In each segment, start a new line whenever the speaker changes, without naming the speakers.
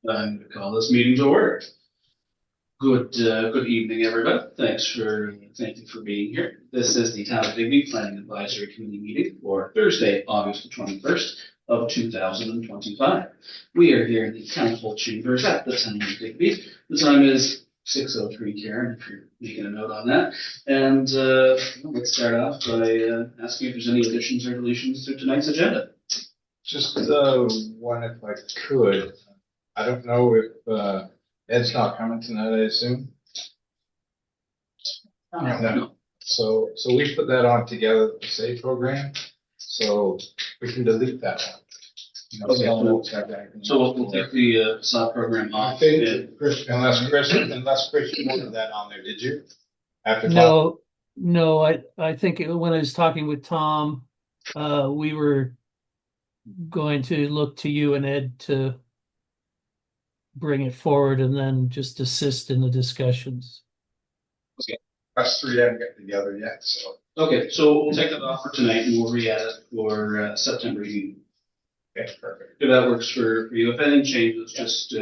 I'm going to call this meeting to order. Good evening, everybody. Thank you for being here. This is the Town of Digby Planning Advisory Committee meeting for Thursday, August the 21st of 2025. We are here in the council chambers at the Town of Digby. The time is 6:03, Karen, if you're making a note on that. And let's start off by asking if there's any additions or deletions to tonight's agenda.
Just one if I could. I don't know if Ed's not coming tonight, I assume. No. So we put that on together, the SAVE program, so we can delete that one.
Okay, so we'll take the SOP program
I
off.
think, unless Chris you wanted that on there, did you? After
No, I think when I was talking with Tom, we were going to look to you and Ed to bring it forward and then just assist in the discussions.
us three haven't got together yet, so.
Okay, so we'll take that off for tonight and we'll re-add it for September meeting.
Okay, perfect.
If that works for you. If anything changes, just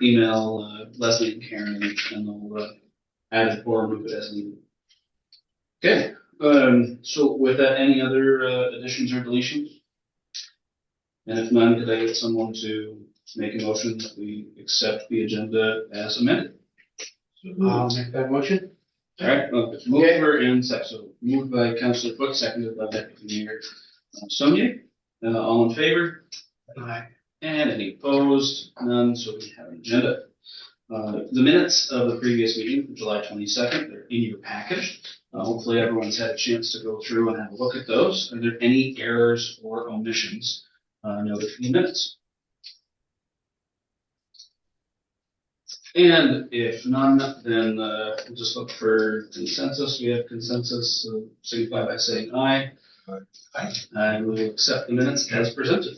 email Leslie and Karen and they'll add it or remove it as needed. Okay, so with that, any other additions or deletions? And if none, could I get someone to make a motion that we accept the agenda as amended?
I'll make that motion.
All right, it's mover and second. So moved by Councillor Foot, seconded by Deputy Mayor Sommier. All in favor?
Aye.
And any opposed? None. So we have an agenda. The minutes of the previous meeting, July 22nd, they're in your package. Hopefully everyone's had a chance to go through and have a look at those. Are there any errors or omissions noted in the minutes? And if none, then we'll just look for consensus. We have consensus, so signify by saying aye.
Aye.
And we'll accept the minutes as presented.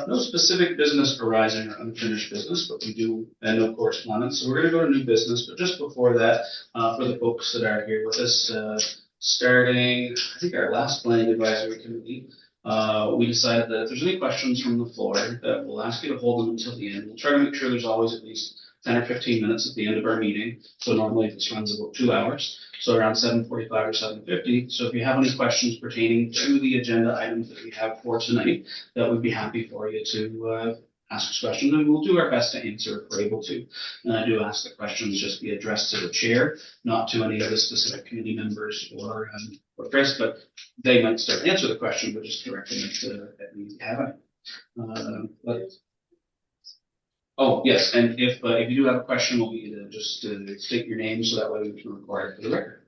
No specific business arising or unfinished business, but we do, and no correspondence. So we're going to go to new business. But just before that, for the folks that are here with us, starting, I think, our last planning advisory committee, we decided that if there's any questions from the floor, that we'll ask you to hold them until the end. We'll try to make sure there's always at least 10 or 15 minutes at the end of our meeting. So normally this runs about 2 hours. So around 7:45 or 7:50. So if you have any questions pertaining to the agenda items that we have for tonight, that would be happy for you to ask us questions, and we'll do our best to answer if we're able to. And I do ask that questions just be addressed to the chair, not to any of the specific committee members or Chris, but they might still answer the question, but just directing it to we have it. Oh, yes, and if you do have a question, we'll need to just state your name so that way we can record it for the record.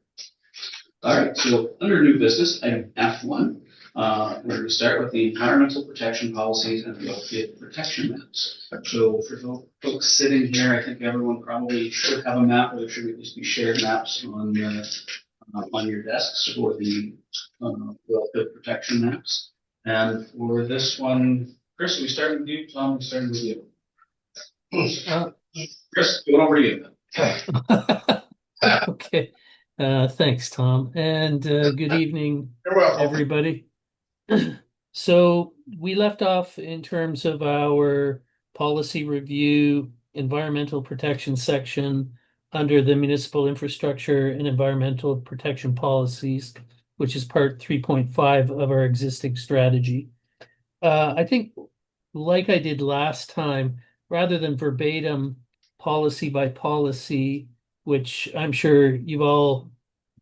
All right, so under new business, item F1, we're going to start with the environmental protection policies and the opiate protection maps. So for folks sitting here, I think everyone probably should have a map, or there should at least be shared maps on your desks for the opiate protection maps. And for this one, Chris, we started with you. Tom, we started with you. Chris, going over to you.
Okay. Thanks, Tom, and good evening, everybody. So we left off in terms of our policy review, environmental protection section under the municipal infrastructure and environmental protection policies, which is part 3.5 of our existing strategy. I think, like I did last time, rather than verbatim policy by policy, which I'm sure you've all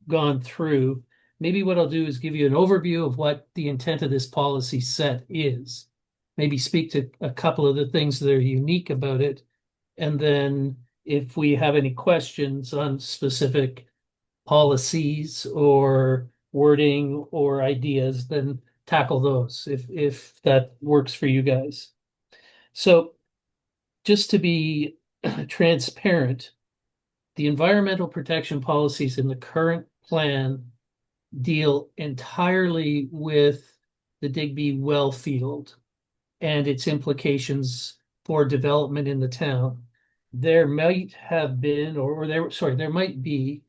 gone through, maybe what I'll do is give you an overview of what the intent of this policy set is. Maybe speak to a couple of the things that are unique about it. And then if we have any questions on specific policies or wording or ideas, then tackle those if that works for you guys. So just to be transparent, the environmental protection policies in the current plan deal entirely with the Digby well field and its implications for development in the town. There might have been, there might be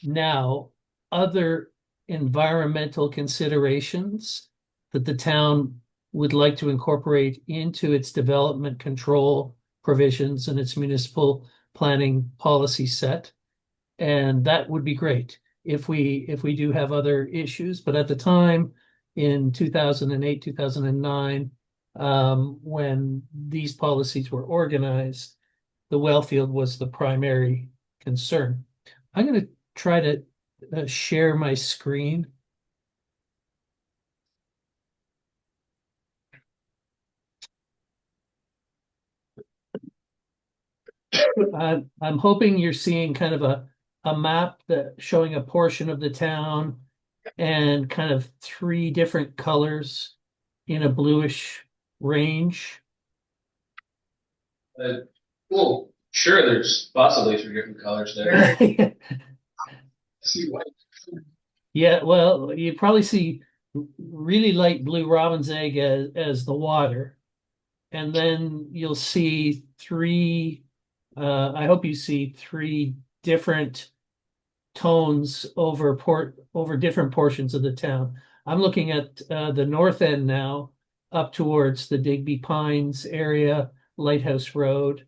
now other environmental considerations that the town would like to incorporate into its development control provisions and its municipal planning policy set. And that would be great if we do have other issues. But at the time, in 2008, 2009, when these policies were organized, the well field was the primary concern. I'm going to try to share my screen. I'm hoping you're seeing kind of a map that showing a portion of the town and kind of three different colors in a bluish range.
Well, sure, there's possibly three different colors there. See white.
Yeah, well, you probably see really light blue robin's egg as the water. And then you'll see three, I hope you see three different tones over different portions of the town. I'm looking at the north end now, up towards the Digby Pines area, Lighthouse Road,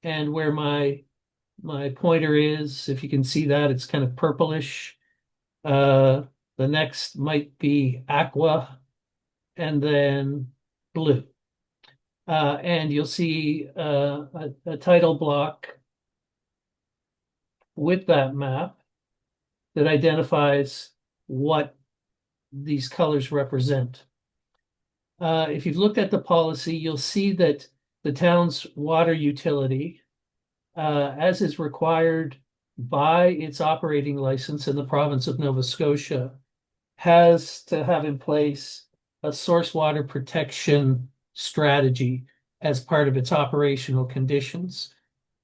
and where my pointer is, if you can see that, it's kind of purplish. The next might be aqua, and then blue. And you'll see a title block with that map that identifies what these colors represent. If you've looked at the policy, you'll see that the town's water utility, as is required by its operating license in the province of Nova Scotia, has to have in place a source water protection strategy as part of its operational conditions.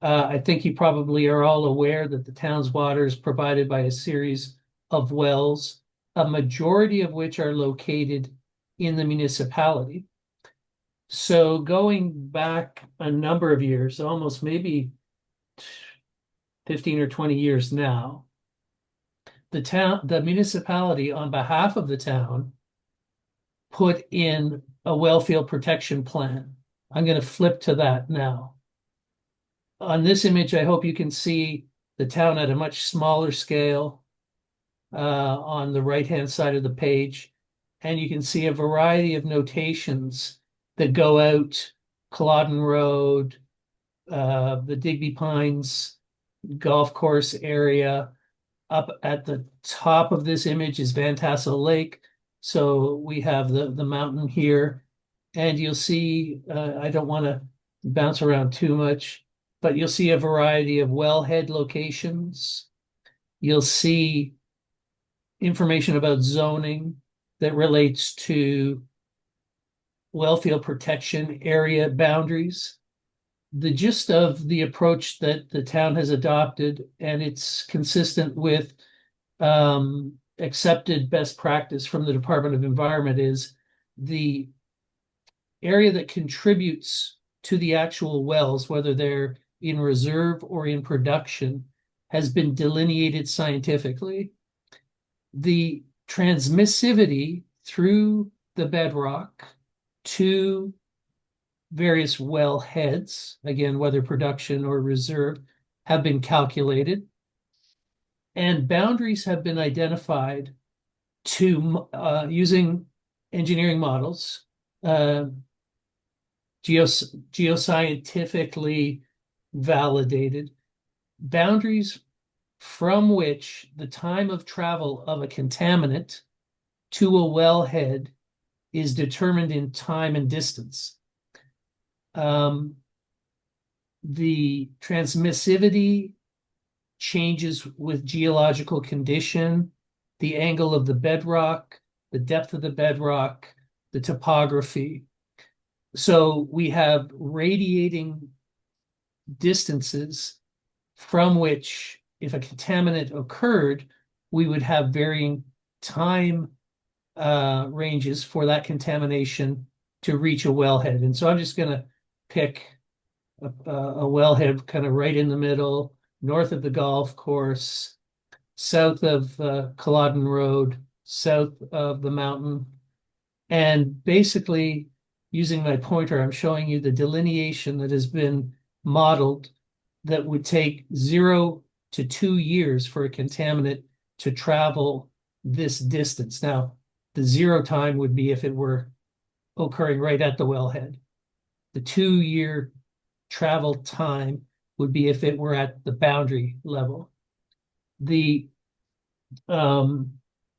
I think you probably are all aware that the town's water is provided by a series of wells, a majority of which are located in the municipality. So going back a number of years, almost maybe 15 or 20 years now, the municipality, on behalf of the town, put in a wellfield protection plan. I'm going to flip to that now. On this image, I hope you can see the town at a much smaller scale on the right-hand side of the page. And you can see a variety of notations that go out Culloden Road, the Digby Pines golf course area. Up at the top of this image is Van Tassel Lake. So we have the mountain here. And you'll see, I don't want to bounce around too much, but you'll see a variety of wellhead locations. You'll see information about zoning that relates to wellfield protection area boundaries. The gist of the approach that the town has adopted, and it's consistent with accepted best practice from the Department of Environment, is the area that contributes to the actual wells, whether they're in reserve or in production, has been delineated scientifically. The transmissivity through the bedrock to various well heads, again, whether production or reserve, have been calculated. And boundaries have been identified to using engineering models, geoscientifically validated boundaries from which the time of travel of a contaminant to a wellhead is determined in time and distance. The transmissivity changes with geological condition, the angle of the bedrock, the depth of the bedrock, the topography. So we have radiating distances from which, if a contaminant occurred, we would have varying time ranges for that contamination to reach a wellhead. And so I'm just going to pick a wellhead kind of right in the middle, north of the golf course, south of Culloden Road, south of the mountain. And basically, using my pointer, I'm showing you the delineation that has been modeled that would take 0 to 2 years for a contaminant to travel this distance. Now, the 0 time would be if it were occurring right at the wellhead. The 2 year travel time would be if it were at the boundary level. The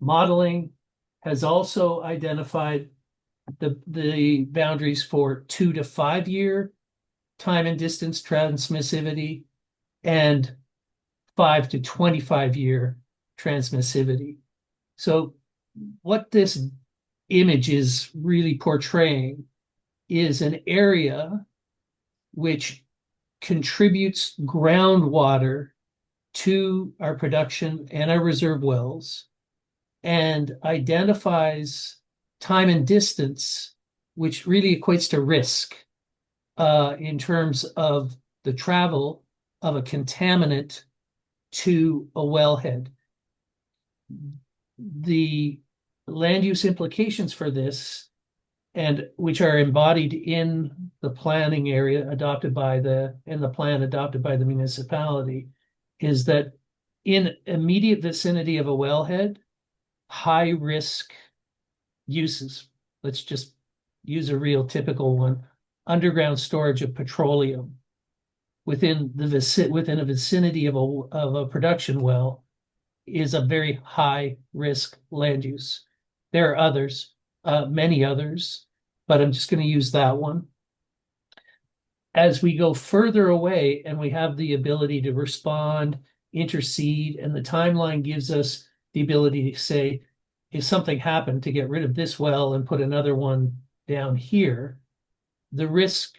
modeling has also identified the boundaries for 2 to 5 year time and distance transmissivity and 5 to 25 year transmissivity. So what this image is really portraying is an area which contributes groundwater to our production and our reserve wells and identifies time and distance, which really equates to risk in terms of the travel of a contaminant to a wellhead. The land use implications for this, and which are embodied in the planning area adopted by the plan adopted by the municipality, is that in immediate vicinity of a wellhead, high risk uses. Let's just use a real typical one: underground storage of petroleum within a vicinity of a production well is a very high risk land use. There are others, many others, but I'm just going to use that one. As we go further away and we have the ability to respond, intercede, and the timeline gives us the ability to say, if something happened, to get rid of this well and put another one down here, the risk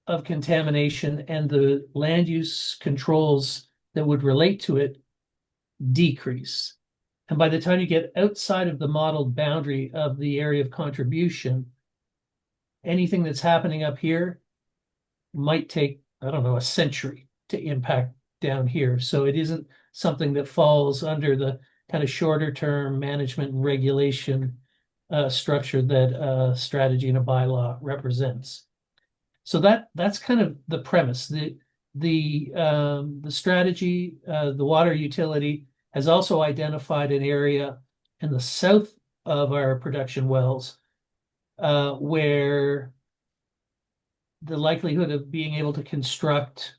of contamination and the land use controls that would relate to it decrease. And by the time you get outside of the modeled boundary of the area of contribution, anything that's happening up here might take, I don't know, a century to impact down here. So it isn't something that falls under the kind of shorter term management and regulation structure that strategy and a bylaw represents. So that's kind of the premise. The strategy, the water utility has also identified an area in the south of our production wells where the likelihood of being able to construct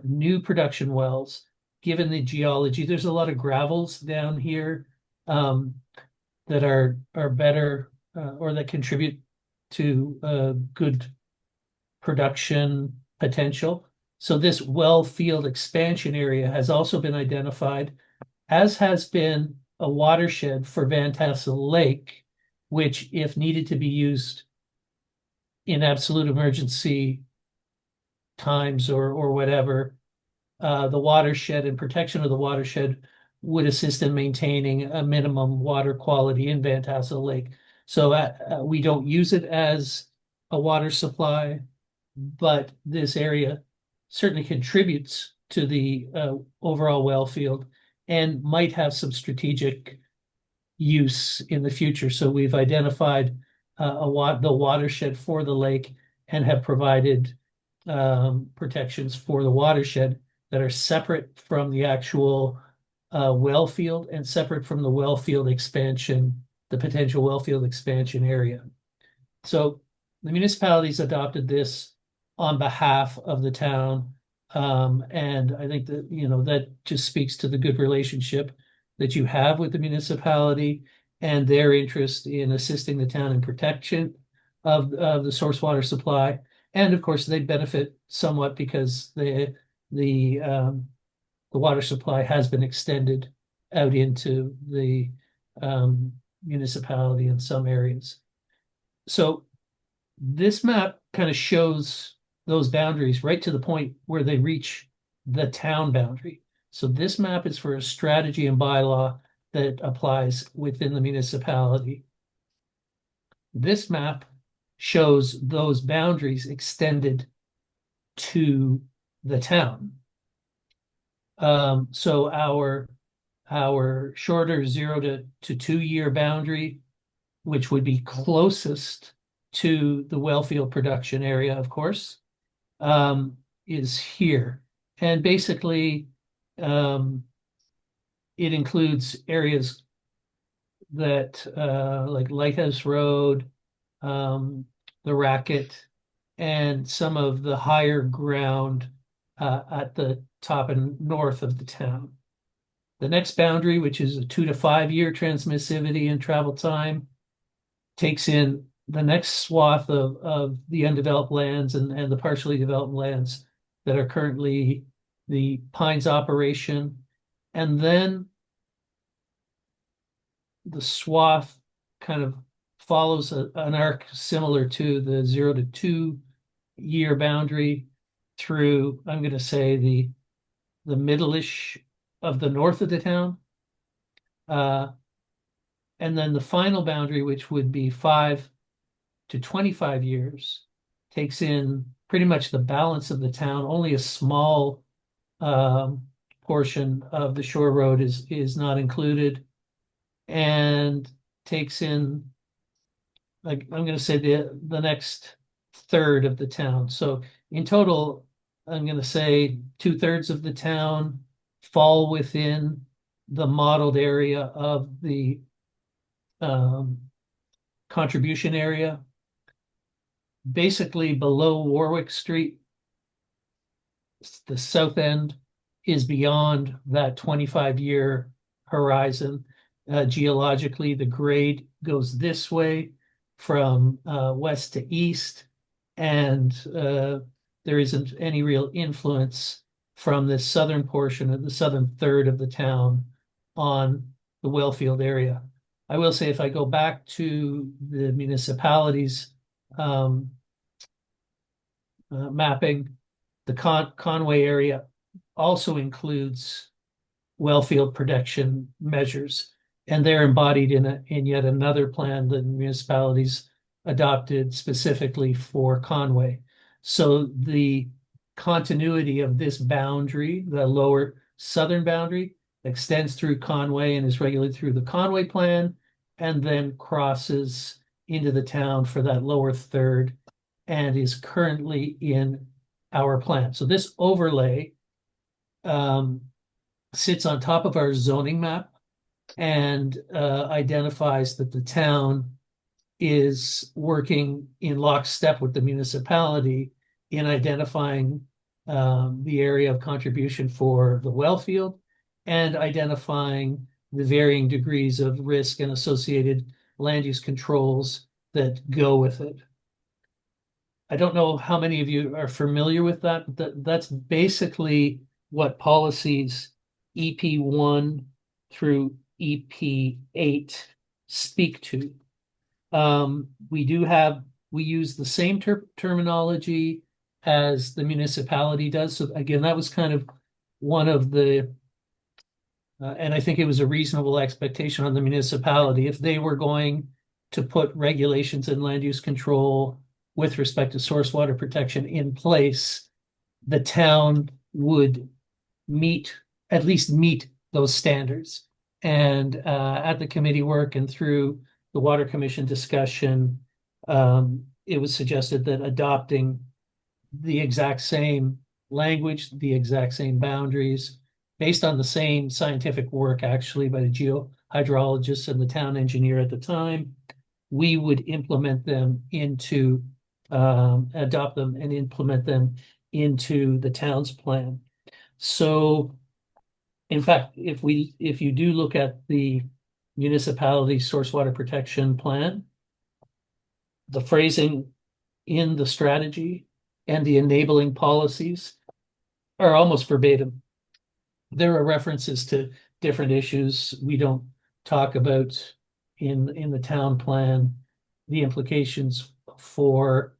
new production wells, given the geology, there's a lot of gravels down here that are better or that contribute to good production potential. So this well field expansion area has also been identified, as has been a watershed for Van Tassel Lake, which, if needed to be used in absolute emergency times or whatever, the watershed and protection of the watershed would assist in maintaining a minimum water quality in Van Tassel Lake. So we don't use it as a water supply, but this area certainly contributes to the overall well field and might have some strategic use in the future. So we've identified the watershed for the lake and have provided protections for the watershed that are separate from the actual well field and separate from the well field expansion, the potential well field expansion area. So the municipalities adopted this on behalf of the town. And I think that, that just speaks to the good relationship that you have with the municipality and their interest in assisting the town in protection of the source water supply. And of course, they benefit somewhat because the water supply has been extended out into the municipality in some areas. So this map kind of shows those boundaries right to the point where they reach the town boundary. So this map is for a strategy and bylaw that applies within the municipality. This map shows those boundaries extended to the town. So our shorter 0 to 2 year boundary, which would be closest to the wellfield production area, of course, is here. And basically, it includes areas that like Lighthouse Road, the Racket, and some of the higher ground at the top and north of the town. The next boundary, which is a 2 to 5 year transmissivity and travel time, takes in the next swath of the undeveloped lands and the partially developed lands that are currently the Pines operation. And then the swath kind of follows an arc similar to the 0 to 2 year boundary through, I'm going to say, the middle-ish of the north of the town. And then the final boundary, which would be 5 to 25 years, takes in pretty much the balance of the town. Only a small portion of the shore road is not included, and takes in, like, I'm going to say the next third of the town. So in total, I'm going to say 2/3 of the town fall within the modeled area of the contribution area. Basically below Warwick Street, the south end is beyond that 25-year horizon. Geologically, the grade goes this way from west to east, and there isn't any real influence from this southern portion of the southern third of the town on the wellfield area. I will say, if I go back to the municipalities mapping, the Conway area also includes wellfield protection measures, and they're embodied in yet another plan that municipalities adopted specifically for Conway. So the continuity of this boundary, the lower southern boundary, extends through Conway and is regulated through the Conway plan, and then crosses into the town for that lower third, and is currently in our plan. So this overlay sits on top of our zoning map and identifies that the town is working in lockstep with the municipality in identifying the area of contribution for the wellfield and identifying the varying degrees of risk and associated land use controls that go with it. I don't know how many of you are familiar with that, but that's basically what policies EP1 through EP8 speak to. We use the same terminology as the municipality does. So again, that was kind of one of the, and I think it was a reasonable expectation on the municipality. If they were going to put regulations and land use control with respect to source water protection in place, the town would at least meet those standards. And at the committee work and through the Water Commission discussion, it was suggested that adopting the exact same language, the exact same boundaries, based on the same scientific work actually by the geohydrologist and the town engineer at the time, we would implement them into, adopt them and implement them into the town's plan. So in fact, if you do look at the municipality source water protection plan, the phrasing in the strategy and the enabling policies are almost verbatim. There are references to different issues we don't talk about in the town plan, the implications for,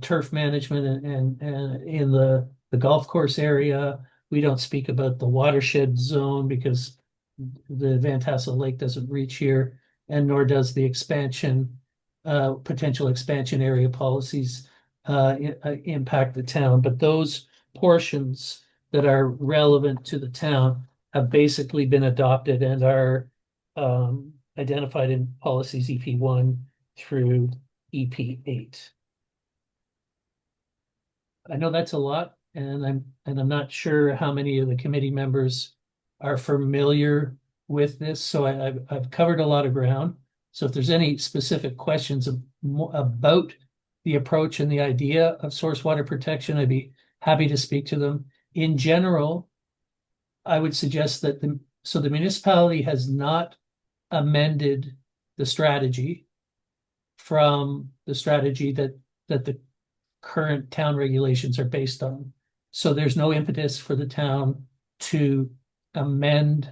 turf management and in the golf course area. We don't speak about the watershed zone because the Van Tassel Lake doesn't reach here, and nor does the potential expansion area policies impact the town. But those portions that are relevant to the town have basically been adopted and are identified in policies EP1 through EP8. I know that's a lot, and I'm not sure how many of the committee members are familiar with this, so I've covered a lot of ground. So if there's any specific questions about the approach and the idea of source water protection, I'd be happy to speak to them. In general, I would suggest that the municipality has not amended the strategy from the strategy that the current town regulations are based on. So there's no impetus for the town to amend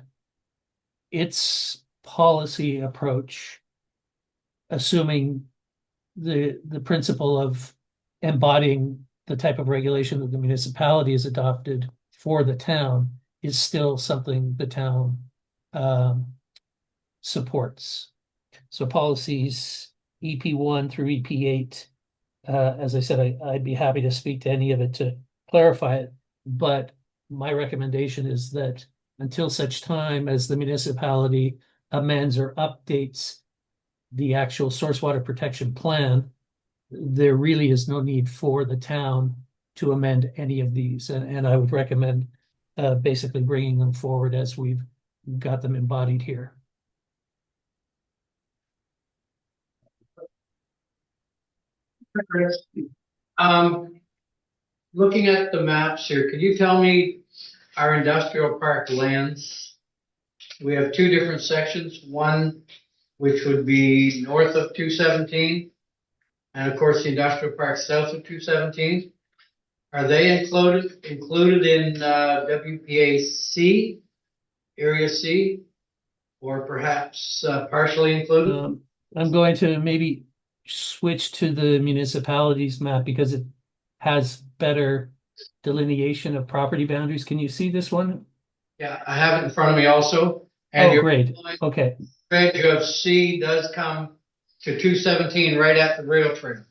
its policy approach, assuming the principle of embodying the type of regulation that the municipality has adopted for the town is still something the town supports. So policies EP1 through EP8, as I said, I'd be happy to speak to any of it to clarify it, but my recommendation is that until such time as the municipality amends or updates the actual source water protection plan, there really is no need for the town to amend any of these. And I would recommend basically bringing them forward as we've got them embodied here.
Looking at the maps here, could you tell me our industrial park lands? We have two different sections, one which would be north of 217, and of course the industrial park south of 217. Are they included in WPAC, Area C, or perhaps partially included?
I'm going to maybe switch to the municipalities map because it has better delineation of property boundaries. Can you see this one?
Yeah, I have it in front of me also. And
Oh, great. Okay.
Edge of C does come to 217 right at the rail trail.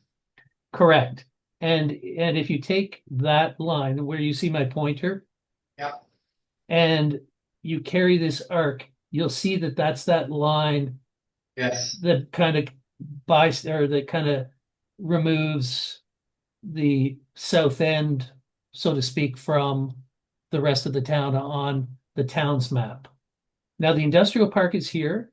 Correct. And if you take that line where you see my pointer,
yeah,
and you carry this arc, you'll see that that's that line.
Yes.
That kind of that kind of removes the south end, so to speak, from the rest of the town on the town's map. Now the industrial park is here,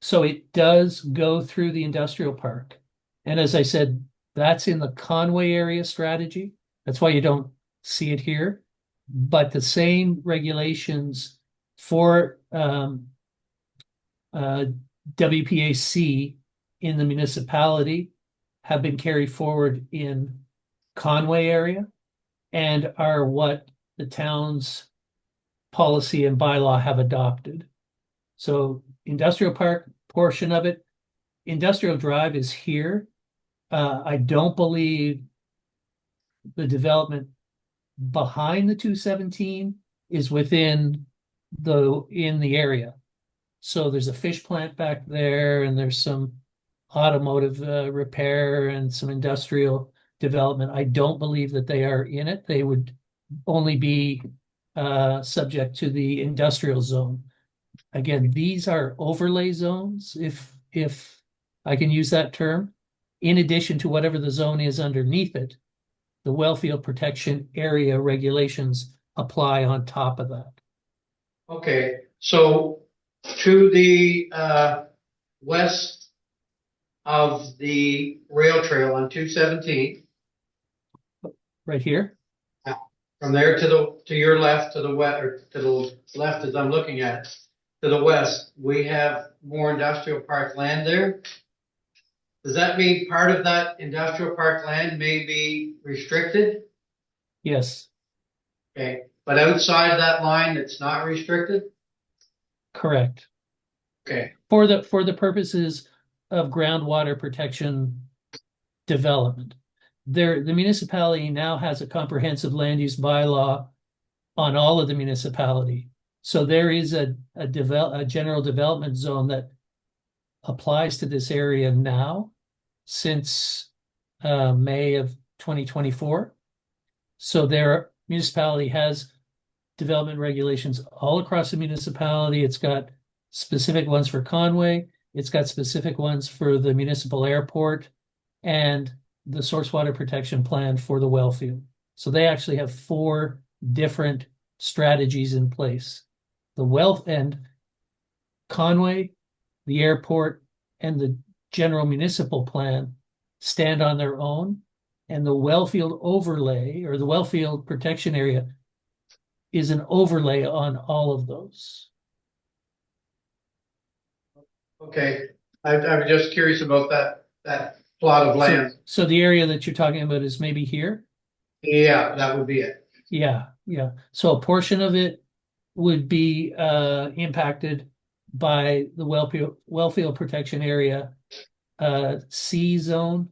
so it does go through the industrial park. And as I said, that's in the Conway area strategy. That's why you don't see it here. But the same regulations for WPAC in the municipality have been carried forward in Conway area and are what the town's policy and bylaw have adopted. So industrial park portion of it, industrial drive is here. I don't believe the development behind the 217 is within in the area. So there's a fish plant back there, and there's some automotive repair and some industrial development. I don't believe that they are in it. They would only be subject to the industrial zone. Again, these are overlay zones, if I can use that term, in addition to whatever the zone is underneath it. The wellfield protection area regulations apply on top of that.
Okay, so to the west of the rail trail on 217.
Right here?
From there to your left, to the west, or to the left as I'm looking at, to the west, we have more industrial park land there. Does that mean part of that industrial park land may be restricted?
Yes.
Okay, but outside that line, it's not restricted?
Correct.
Okay.
For the purposes of groundwater protection development. The municipality now has a comprehensive land use bylaw on all of the municipality. So there is a general development zone that applies to this area now since May of 2024. So their municipality has development regulations all across the municipality. It's got specific ones for Conway. It's got specific ones for the municipal airport. and the source water protection plan for the well field. So they actually have 4 different strategies in place. The well and Conway, the airport, and the general municipal plan stand on their own, and the wellfield overlay or the wellfield protection area is an overlay on all of those.
Okay, I'm just curious about that plot of land.
So the area that you're talking about is maybe here?
Yeah, that would be it.
Yeah. So a portion of it would be impacted by the wellfield protection area C zone.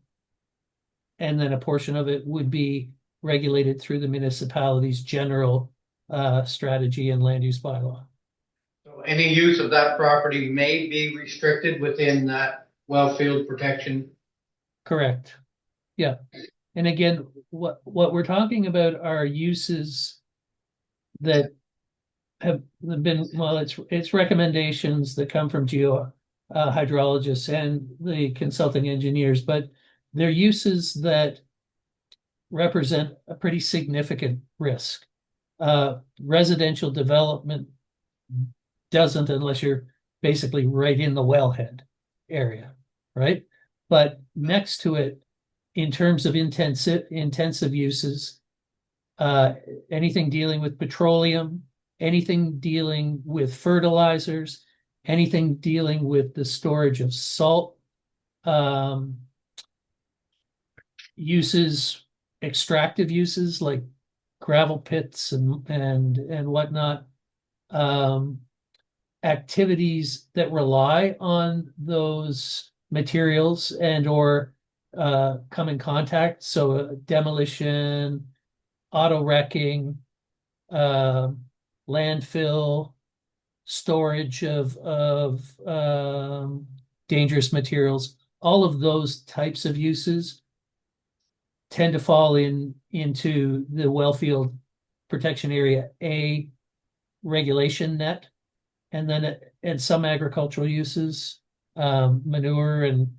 And then a portion of it would be regulated through the municipality's general strategy and land use bylaw.
So any use of that property may be restricted within that wellfield protection.
Correct. Yeah. And again, what we're talking about are uses that have been, well, it's recommendations that come from hydrologists and the consulting engineers, but they're uses that represent a pretty significant risk. Residential development doesn't, unless you're basically right in the wellhead area, right? But next to it, in terms of intensive uses, anything dealing with petroleum, anything dealing with fertilizers, anything dealing with the storage of salt, uses, extractive uses like gravel pits and whatnot, activities that rely on those materials and or come in contact. So demolition, auto wrecking, landfill, storage of dangerous materials, all of those types of uses tend to fall into the wellfield protection area A regulation net, and then and some agricultural uses, manure and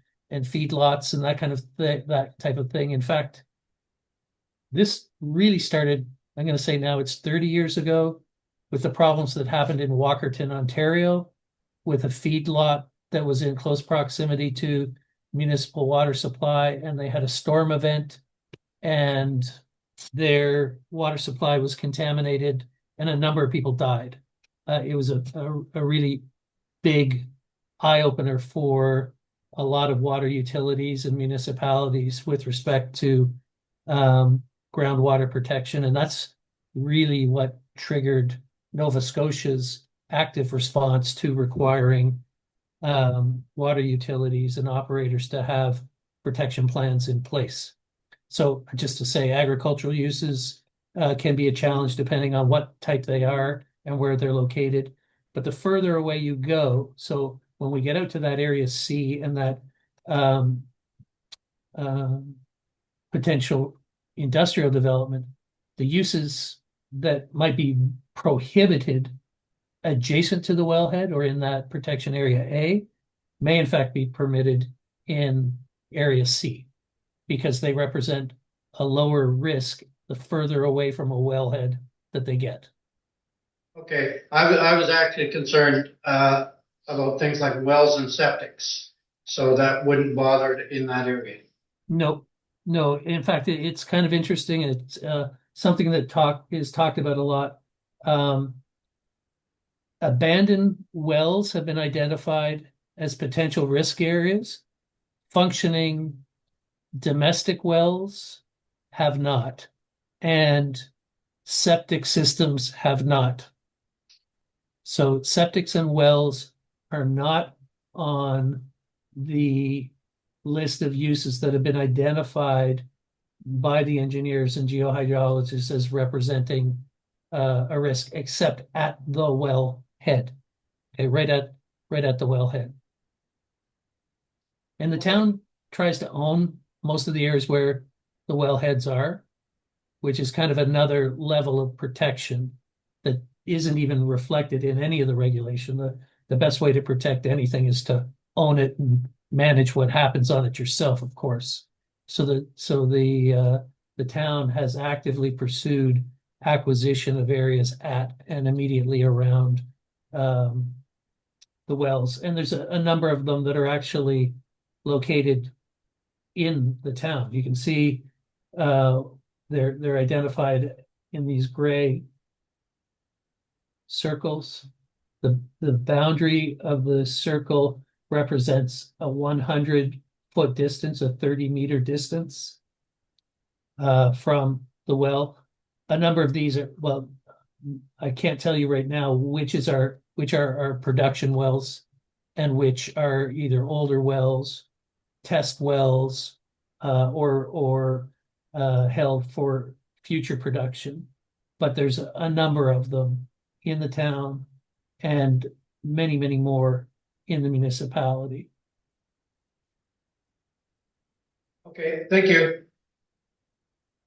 feedlots and that kind of that type of thing. In fact, this really started, I'm going to say now it's 30 years ago, with the problems that happened in Walkerton, Ontario, with a feedlot that was in close proximity to municipal water supply, and they had a storm event and their water supply was contaminated and a number of people died. It was a really big eye-opener for a lot of water utilities and municipalities with respect to groundwater protection. And that's really what triggered Nova Scotia's active response to requiring water utilities and operators to have protection plans in place. So just to say, agricultural uses can be a challenge depending on what type they are and where they're located. But the further away you go, so when we get out to that area C and that potential industrial development, the uses that might be prohibited adjacent to the wellhead or in that protection area A may in fact be permitted in area C, because they represent a lower risk the further away from a wellhead that they get.
Okay, I was actually concerned about things like wells and septics, so that wouldn't bother in that area.
No. In fact, it's kind of interesting. It's something that is talked about a lot. Abandoned wells have been identified as potential risk areas. Functioning domestic wells have not, and septic systems have not. So septics and wells are not on the list of uses that have been identified by the engineers and geohydrologists as representing a risk, except at the well head. Okay, right at the wellhead. And the town tries to own most of the areas where the wellheads are, which is kind of another level of protection that isn't even reflected in any of the regulation. The best way to protect anything is to own it and manage what happens on it yourself, of course. The town has actively pursued acquisition of areas at and immediately around the wells. And there's a number of them that are actually located in the town. You can see they're identified in these gray circles. The boundary of the circle represents a 100-foot distance, a 30-meter distance from the well. A number of these are, well, I can't tell you right now which are our production wells and which are either older wells, test wells, or held for future production. But there's a number of them in the town and many, many more in the municipality.
Okay, thank you.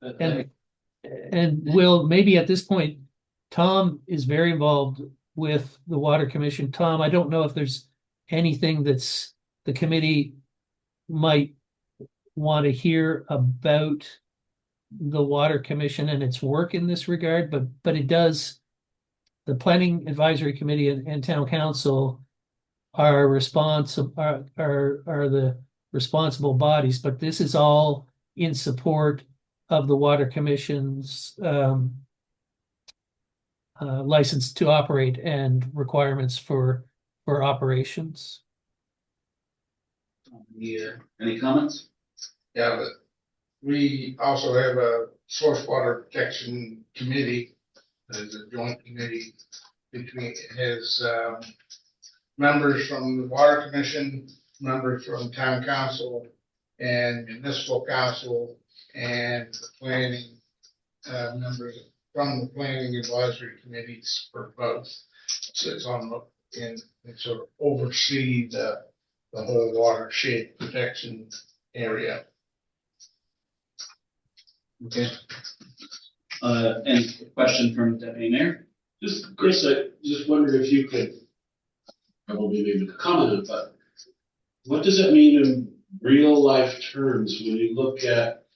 And Will, maybe at this point, Tom is very involved with the Water Commission. Tom, I don't know if there's anything that's the committee might want to hear about the Water Commission and its work in this regard, but it does. The Planning Advisory Committee and Town Council are the responsible bodies, but this is all in support of the Water Commission's license to operate and requirements for operations.
Any comments?
Yeah, but we also have a source water protection committee. There's a joint committee between his members from the Water Commission, members from Town Council and Municipal Council, and the planning members from the Planning Advisory Committees for both. So it's on and sort of oversee the whole watershed protection area.
Okay. And a question from Deputy Mayor?
Just, Chris, I just wondered if you could probably leave a comment on, but what does it mean in real life terms when you look at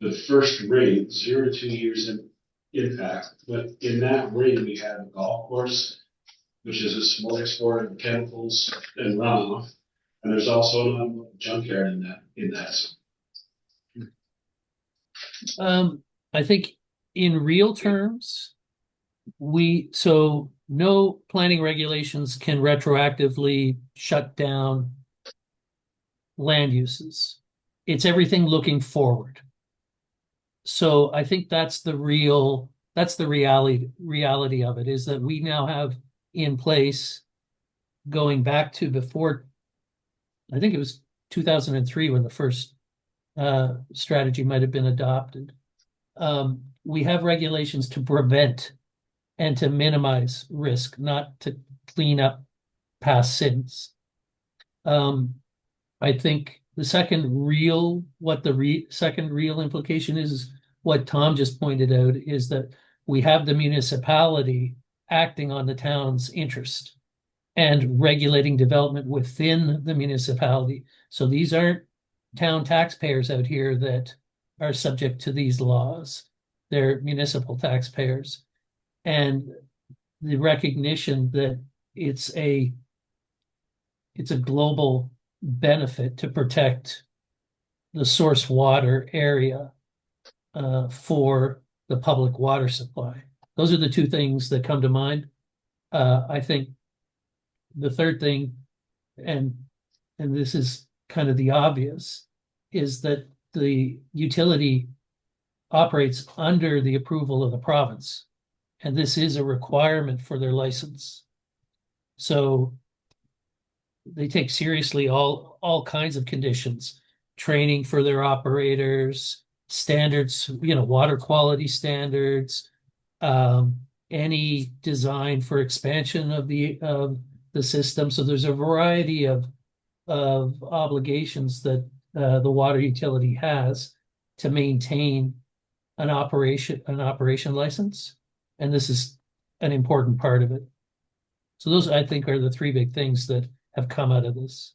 the first ring, 0 to 2 years in impact, but in that ring we have a golf course, which is a smorgasbord of chemicals and runoff, and there's also a junkyard in that zone.
I think in real terms, no planning regulations can retroactively shut down land uses. It's everything looking forward. So I think that's the reality of it, is that we now have in place, going back to before, I think it was 2003 when the first strategy might have been adopted. We have regulations to prevent and to minimize risk, not to clean up past sins. I think the second real implication is what Tom just pointed out, is that we have the municipality acting on the town's interest and regulating development within the municipality. So these aren't town taxpayers out here that are subject to these laws. They're municipal taxpayers. And the recognition that it's a global benefit to protect the source water area for the public water supply. Those are the two things that come to mind. I think the third thing, and this is kind of the obvious, is that the utility operates under the approval of the province, and this is a requirement for their license. So they take seriously all kinds of conditions, training for their operators, standards, water quality standards, any design for expansion of the system. So there's a variety of obligations that the water utility has to maintain an operation license, and this is an important part of it. So those, I think, are the three big things that have come out of this.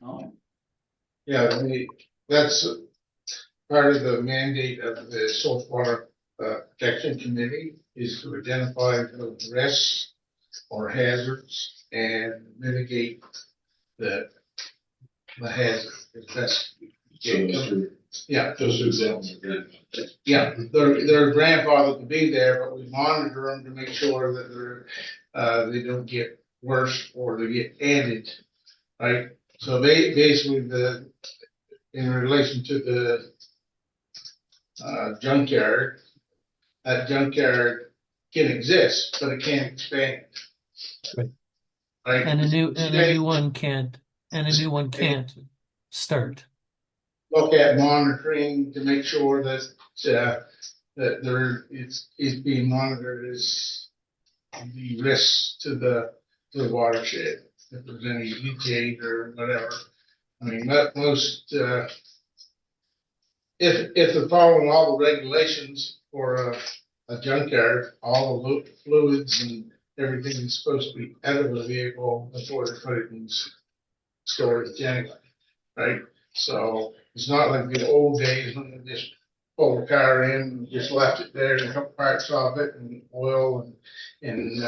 Oh.
Yeah, that's part of the mandate of the Source Water Protection Committee is to identify the risks or hazards and mitigate the hazard as best we
So
can.
those are,
Yeah,
those are examples.
yeah, they're grandfathered to be there, but we monitor them to make sure that they don't get worse or they get added, right? So basically in relation to the junkyard, that junkyard can exist, but it can't expand.
Right.
Right?
And a new one can't start.
Look at monitoring to make sure that it's being monitored as the risks to the watershed, if there's any leachate or whatever. I mean, most if they're following all the regulations for a junkyard, all the fluids and everything is supposed to be out of the vehicle before they put it in storage anyway, right? So it's not like the old days when they just pulled the car in and just left it there and took parts off it and oil and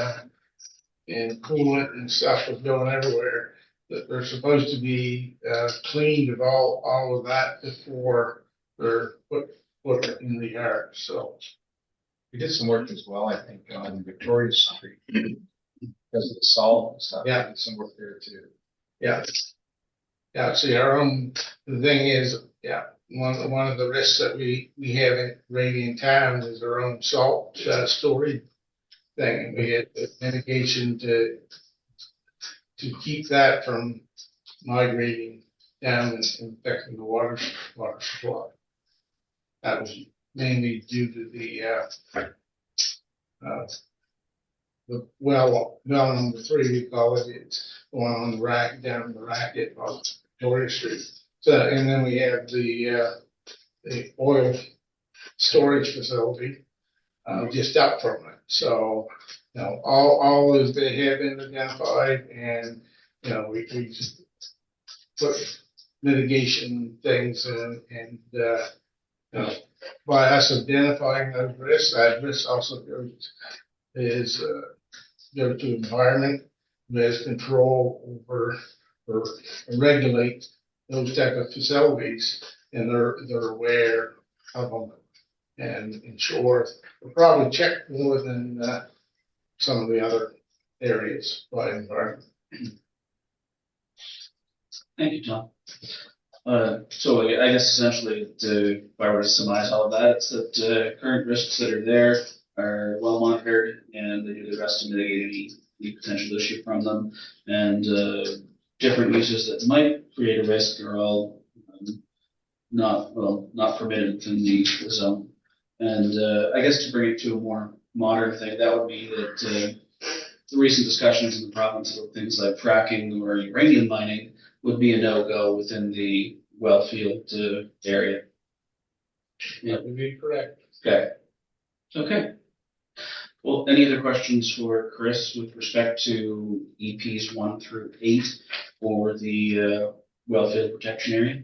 coolant and stuff was going everywhere. That they're supposed to be cleaned of all of that before they're put in the yard. So
We did some work as well, I think, on Victoria Street because of the salt and stuff.
Yeah.
We did some work there too.
yeah, see, the thing is, one of the risks that we have in Radiant Town is our own salt storage thing. And we had the mitigation to keep that from migrating down and infecting the water supply. That was mainly due to the well number 3, we call it. It's going on the rack, down the racket on Victoria Street. So, and then we have the oil storage facility just up from it. So, all those they have been identified, and we just put mitigation things in, and by us identifying those risks, that risk also go to environment, who has control over or regulate those type of facilities, and they're aware of them and ensure they'll probably check more than some of the other areas by environment.
Thank you, Tom. So I guess essentially, if I were to summarize all of that, it's that current risks that are there are well monitored, and they do the rest to mitigate any potential issue from them. And different uses that might create a risk are all not permitted within the zone. And I guess to bring it to a more modern thing, that would be that the recent discussions in the province about things like fracking or uranium mining would be a no-go within the wellfield area.
That would be correct.
Okay. Well, any other questions for Chris with respect to EPs 1 through 8 for the wellfield protection area?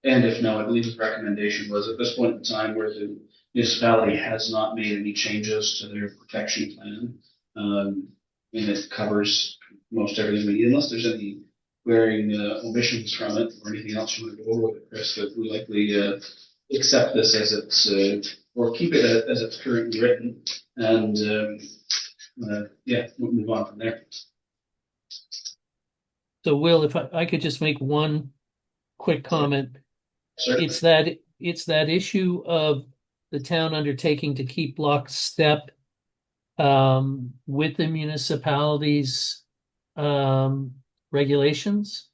And if no, I believe his recommendation was at this point in time where the municipality has not made any changes to their protection plan, and it covers most everything we need, unless there's any glaring omissions from it or anything else you want to go over with it, Chris, but we likely accept this as it's, or keep it as it's currently written, and we'll move on from there.
So Will, if I could just make one quick comment.
Certainly.
It's that issue of the town undertaking to keep lockstep with the municipalities' regulations,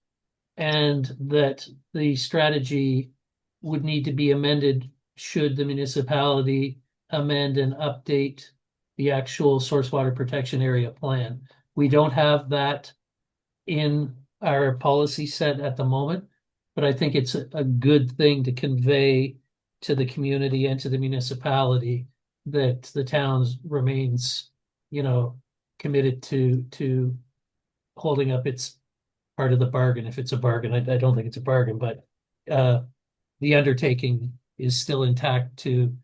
and that the strategy would need to be amended should the municipality amend and update the actual source water protection area plan. We don't have that in our policy set at the moment, but I think it's a good thing to convey to the community and to the municipality that the town remains, committed to holding up its part of the bargain, if it's a bargain. I don't think it's a bargain, but the undertaking is still intact to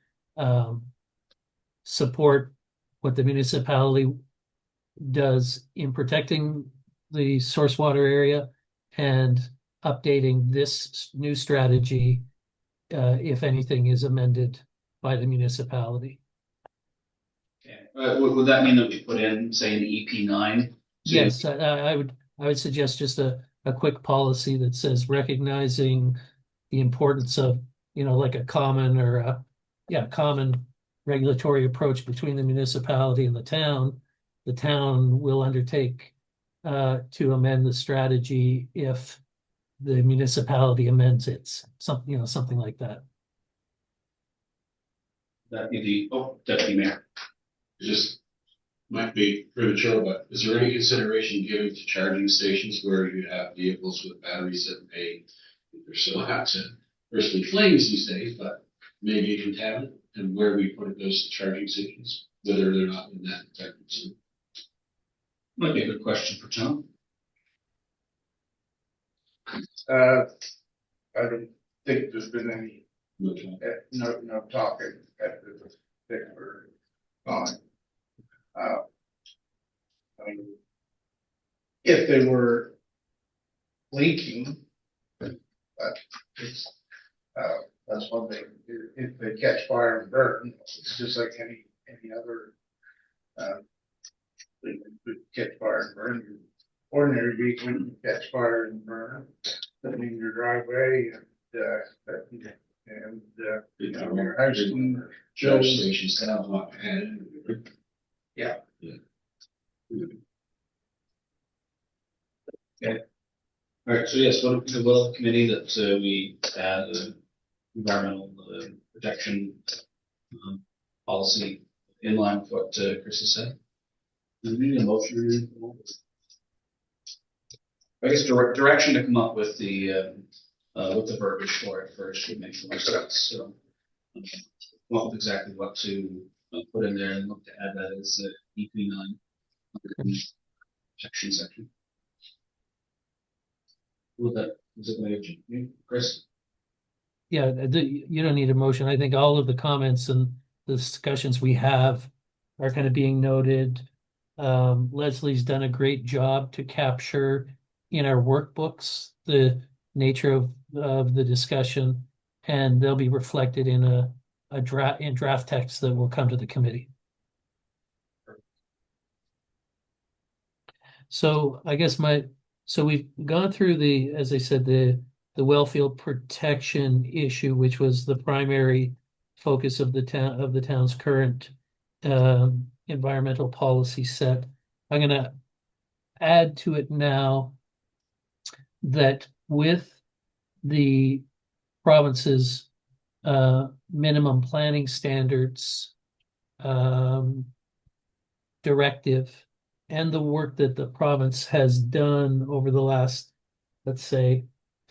support what the municipality does in protecting the source water area and updating this new strategy if anything is amended by the municipality.
Okay. Would that mean that we put in, say, an EP9?
Yes, I would suggest just a quick policy that says recognizing the importance of, like a common or common regulatory approach between the municipality and the town. The town will undertake to amend the strategy if the municipality amends something like that.
That be Deputy Mayor.
Just might be premature, but is there any consideration given to charging stations where you have vehicles with batteries that may, they're so apt to burst into flames these days, but may be contaminant, and where we put those charging stations, whether they're not in that protected zone?
Might be a good question for Tom.
I don't think there's been any,
Okay.
no talking at the particular time. I mean, if they were leaking, but it's, that's one thing. If they catch fire and burn, it's just like any other, thing that could catch fire and burn. Ordinary vehicle can catch fire and burn, put in your driveway and your house can
Charge
show.
stations that have not had.
Yeah.
Yeah.
Okay. All right, so yes, what the will of the committee that we add environmental protection policy in line with what Chris has said. Do we need a motion or anything? I guess direction to come up with the verbiage for it first would make more sense. So, come up with exactly what to put in there and look to add that as EP9 section section. Was it going to you, Chris?
Yeah, you don't need a motion. I think all of the comments and the discussions we have are kind of being noted. Leslie's done a great job to capture in our workbooks the nature of the discussion, and they'll be reflected in a draft text that will come to the committee. So I guess so we've gone through as I said, the wellfield protection issue, which was the primary focus of the town's current environmental policy set. I'm going to add to it now that with the province's minimum planning standards directive and the work that the province has done over the last, let's say,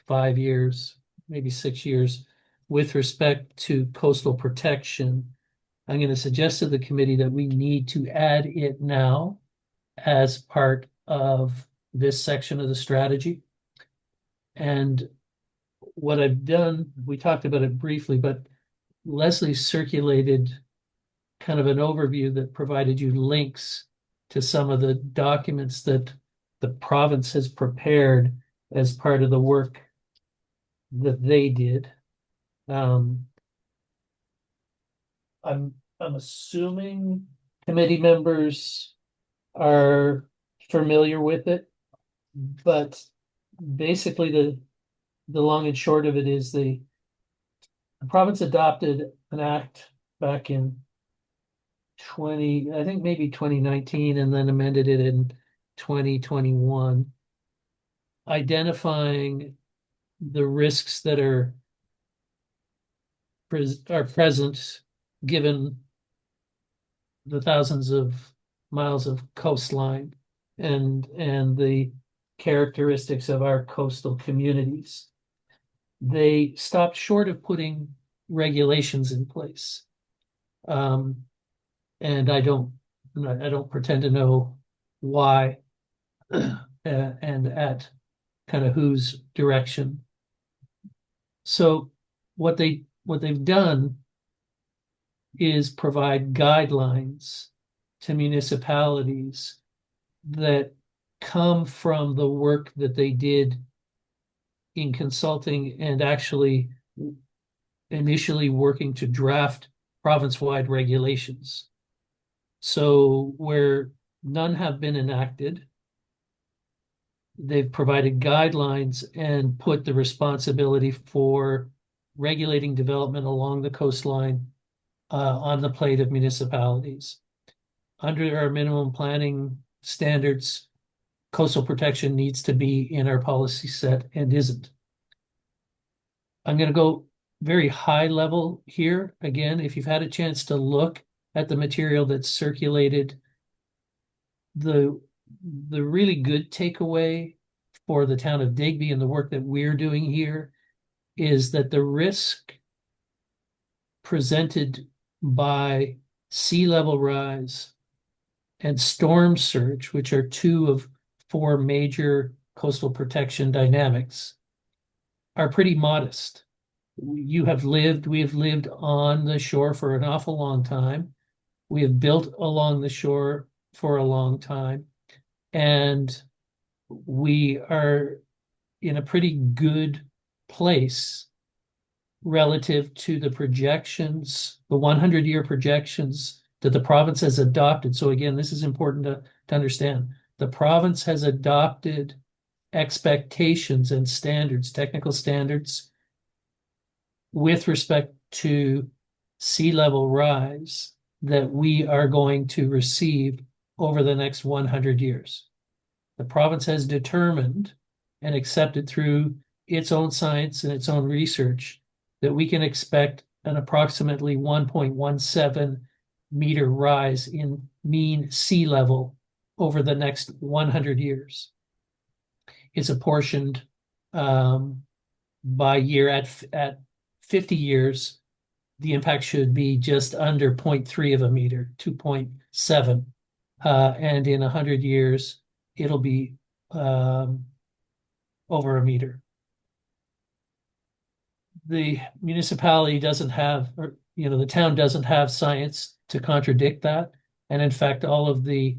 5 years, maybe 6 years, with respect to coastal protection, I'm going to suggest to the committee that we need to add it now as part of this section of the strategy. And what I've done, we talked about it briefly, but Leslie circulated kind of an overview that provided you links to some of the documents that the province has prepared as part of the work that they did. I'm assuming committee members are familiar with it, but basically the long and short of it is the province adopted an act back in I think maybe 2019, and then amended it in 2021, identifying the risks that are present given the thousands of miles of coastline and the characteristics of our coastal communities. They stopped short of putting regulations in place. And I don't pretend to know why. and at kind of whose direction. So what they've done is provide guidelines to municipalities that come from the work that they did in consulting and actually initially working to draft province-wide regulations. So where none have been enacted, they've provided guidelines and put the responsibility for regulating development along the coastline on the plate of municipalities. Under our minimum planning standards, coastal protection needs to be in our policy set and isn't. I'm going to go very high level here. Again, if you've had a chance to look at the material that's circulated, the really good takeaway for the town of Digby and the work that we're doing here is that the risk presented by sea level rise and storm surge, which are two of 4 major coastal protection dynamics, are pretty modest. We have lived on the shore for an awful long time. We have built along the shore for a long time. And we are in a pretty good place relative to the projections, the 100-year projections that the province has adopted. So again, this is important to understand. The province has adopted expectations and standards, technical standards, with respect to sea level rise that we are going to receive over the next 100 years. The province has determined and accepted through its own science and its own research that we can expect an approximately 1.17 meter rise in mean sea level over the next 100 years. It's apportioned by year. At 50 years, the impact should be just under 0.3 of a meter, 2.7. And in 100 years, it'll be over a meter. The municipality doesn't have, or the town doesn't have science to contradict that. And in fact, all of the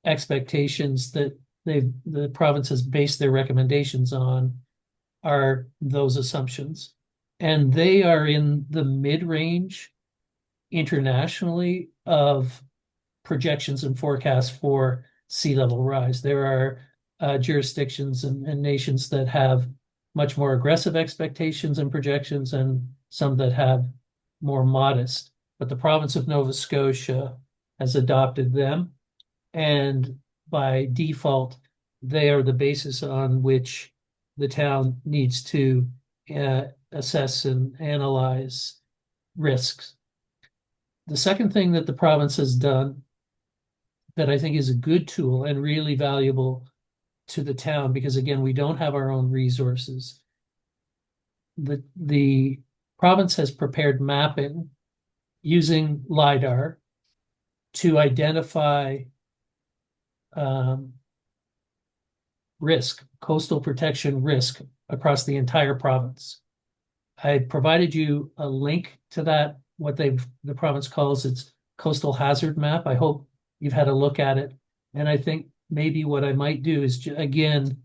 expectations that the province has based their recommendations on are those assumptions. And they are in the mid-range internationally of projections and forecasts for sea level rise. There are jurisdictions and nations that have much more aggressive expectations and projections, and some that have more modest. But the province of Nova Scotia has adopted them, and by default, they are the basis on which the town needs to assess and analyze risks. The second thing that the province has done that I think is a good tool and really valuable to the town, because again, we don't have our own resources. The province has prepared mapping using LiDAR to identify risk, coastal protection risk across the entire province. I provided you a link to that, what the province calls its coastal hazard map. I hope you've had a look at it. And I think maybe what I might do is, again,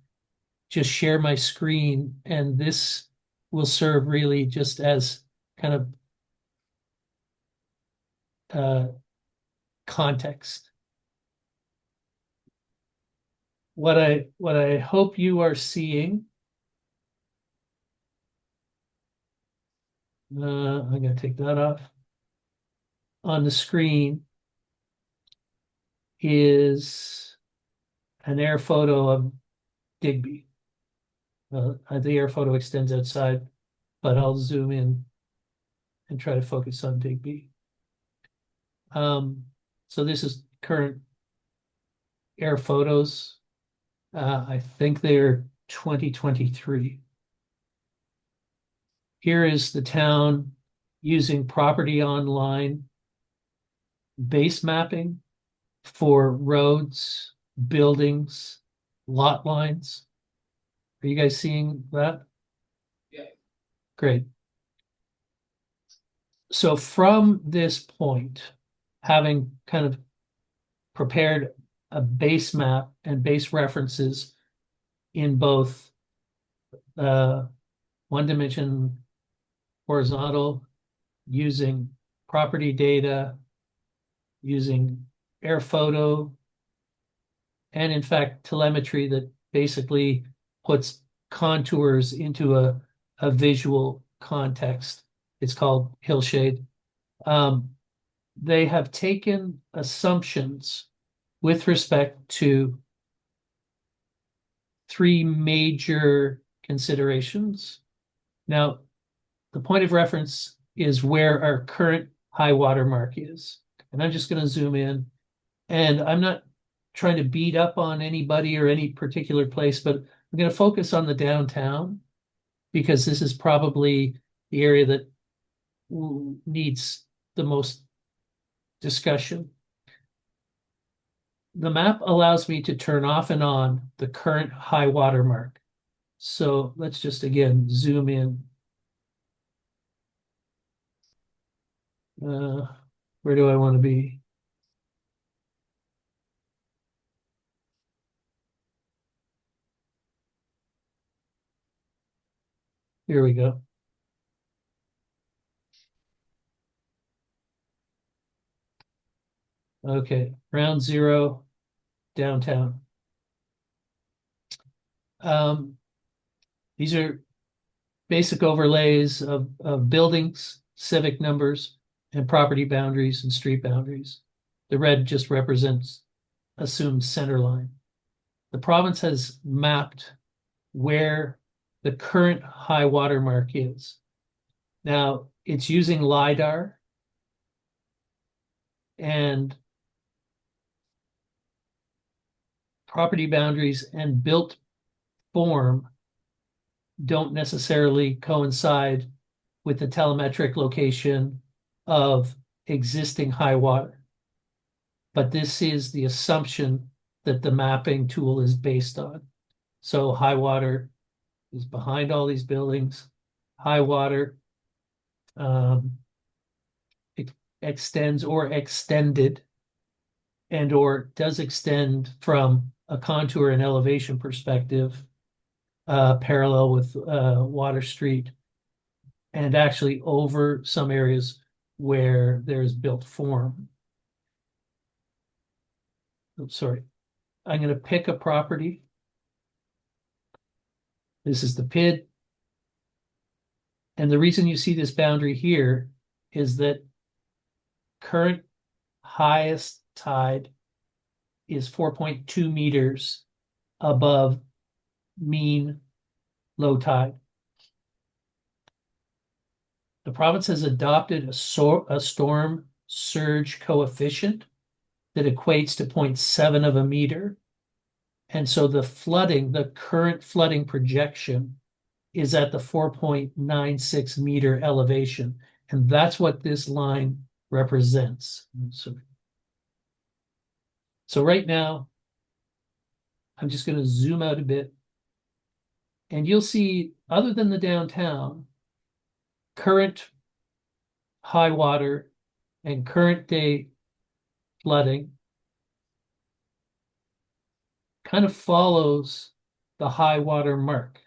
just share my screen, and this will serve really just as kind of context. What I hope you are seeing, I'm going to take that off, on the screen is an air photo of Digby. The air photo extends outside, but I'll zoom in and try to focus on Digby. So this is current air photos. I think they're 2023. Here is the town using Property Online base mapping for roads, buildings, lot lines. Are you guys seeing that?
Yeah.
Great. So from this point, having kind of prepared a base map and base references in both one dimension horizontal, using property data, using air photo, and in fact telemetry that basically puts contours into a visual context. It's called Hillshade. They have taken assumptions with respect to three major considerations. Now, the point of reference is where our current high water mark is. And I'm just going to zoom in. And I'm not trying to beat up on anybody or any particular place, but I'm going to focus on the downtown because this is probably the area that needs the most discussion. The map allows me to turn off and on the current high water mark. So let's just again zoom in. Where do I want to be? Here we go. Okay, round zero, downtown. These are basic overlays of buildings, civic numbers, and property boundaries and street boundaries. The red just represents assumed center line. The province has mapped where the current high water mark is. Now, it's using LiDAR and property boundaries and built form don't necessarily coincide with the telemetric location of existing high water. But this is the assumption that the mapping tool is based on. So high water is behind all these buildings. High water extends or extended and or does extend from a contour and elevation perspective parallel with Water Street and actually over some areas where there's built form. Oops, sorry. I'm going to pick a property. This is the PID. And the reason you see this boundary here is that current highest tide is 4.2 meters above mean low tide. The province has adopted a storm surge coefficient that equates to 0.7 of a meter. And so the flooding, the current flooding projection is at the 4.96 meter elevation. And that's what this line represents. So right now, I'm just going to zoom out a bit. And you'll see, other than the downtown, current high water and current day flooding kind of follows the high water mark.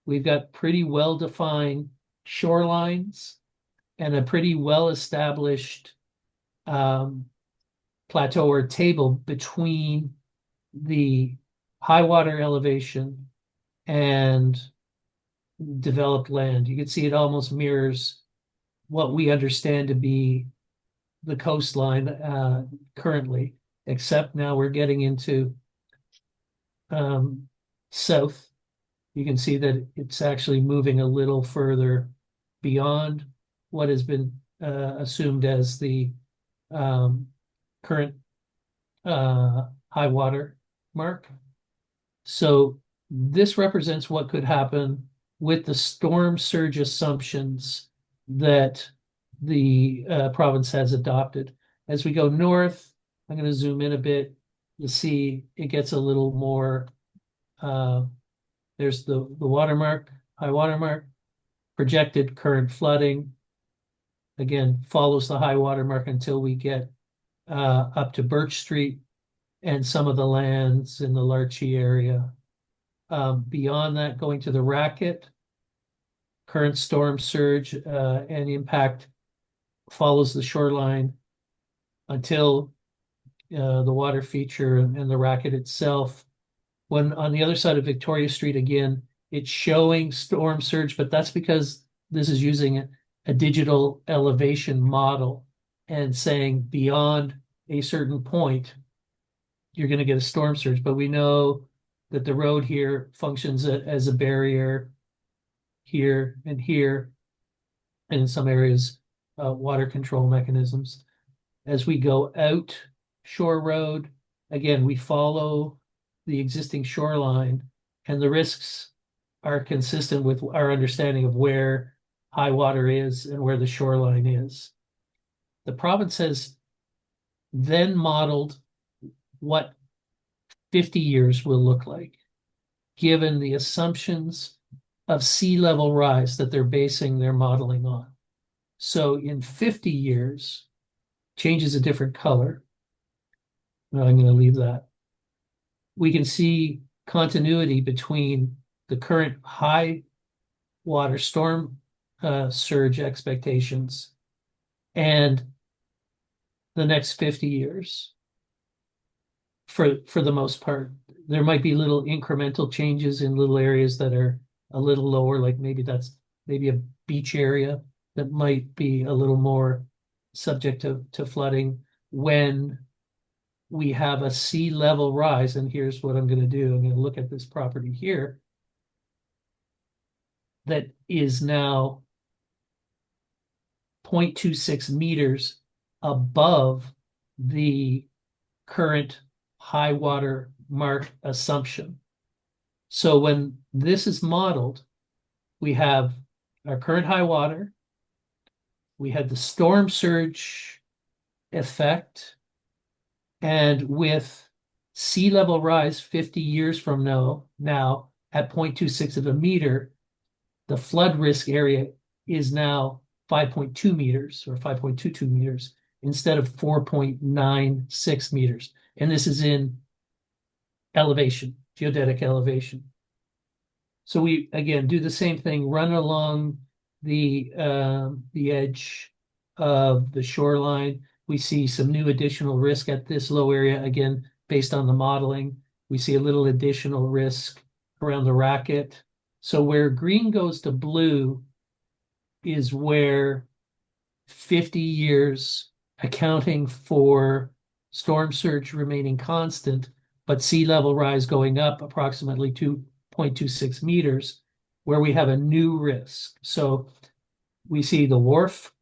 We've got pretty well-defined shorelines and a pretty well-established plateau or table between the high water elevation and developed land. You can see it almost mirrors what we understand to be the coastline currently, except now we're getting into south. You can see that it's actually moving a little further beyond what has been assumed as the current high water mark. So this represents what could happen with the storm surge assumptions that the province has adopted. As we go north, I'm going to zoom in a bit. you see it gets a little more, there's the watermark, high watermark, projected current flooding. Again, follows the high watermark until we get up to Birch Street and some of the lands in the Larchie area. Beyond that, going to the Racket, current storm surge and impact follows the shoreline until the water feature and the Racket itself. When on the other side of Victoria Street, again, it's showing storm surge, but that's because this is using a digital elevation model and saying beyond a certain point, you're going to get a storm surge. But we know that the road here functions as a barrier here and here, and in some areas, water control mechanisms. As we go out Shore Road, again, we follow the existing shoreline, and the risks are consistent with our understanding of where high water is and where the shoreline is. The province has then modeled what 50 years will look like, given the assumptions of sea level rise that they're basing their modeling on. So in 50 years, change is a different color. No, I'm going to leave that. We can see continuity between the current high water storm surge expectations and the next 50 years. For the most part, there might be little incremental changes in little areas that are a little lower, like maybe a beach area that might be a little more subject to flooding when we have a sea level rise. And here's what I'm going to do. I'm going to look at this property here that is now 0.26 meters above the current high water mark assumption. So when this is modeled, we have our current high water, we had the storm surge effect, and with sea level rise 50 years from now at 0.26 of a meter, the flood risk area is now 5.2 meters or 5.22 meters instead of 4.96 meters. And this is in elevation, geodetic elevation. So we, again, do the same thing, run along the edge of the shoreline. We see some new additional risk at this low area, again, based on the modeling. We see a little additional risk around the Racket. So where green goes to blue is where 50 years accounting for storm surge remaining constant, but sea level rise going up approximately 2.26 meters, where we have a new risk. So we see the wharf,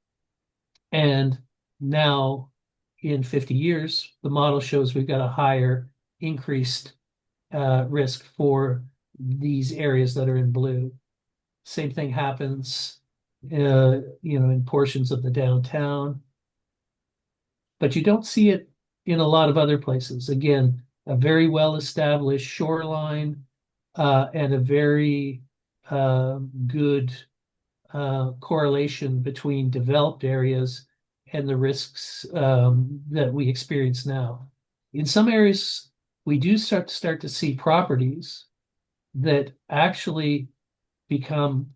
and now in 50 years, the model shows we've got a higher increased risk for these areas that are in blue. Same thing happens, in portions of the downtown, but you don't see it in a lot of other places. Again, a very well-established shoreline and a very good correlation between developed areas and the risks that we experience now. In some areas, we do start to see properties that actually become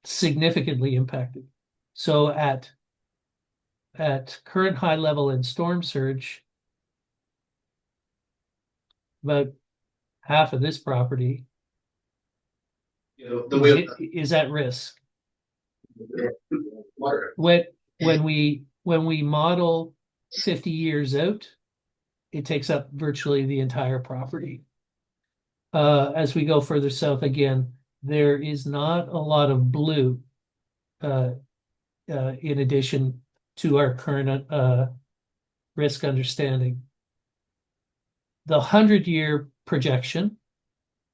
significantly impacted. So at current high level and storm surge, about half of this property is at risk. When we model 50 years out, it takes up virtually the entire property. As we go further south, again, there is not a lot of blue in addition to our current risk understanding. The 100-year projection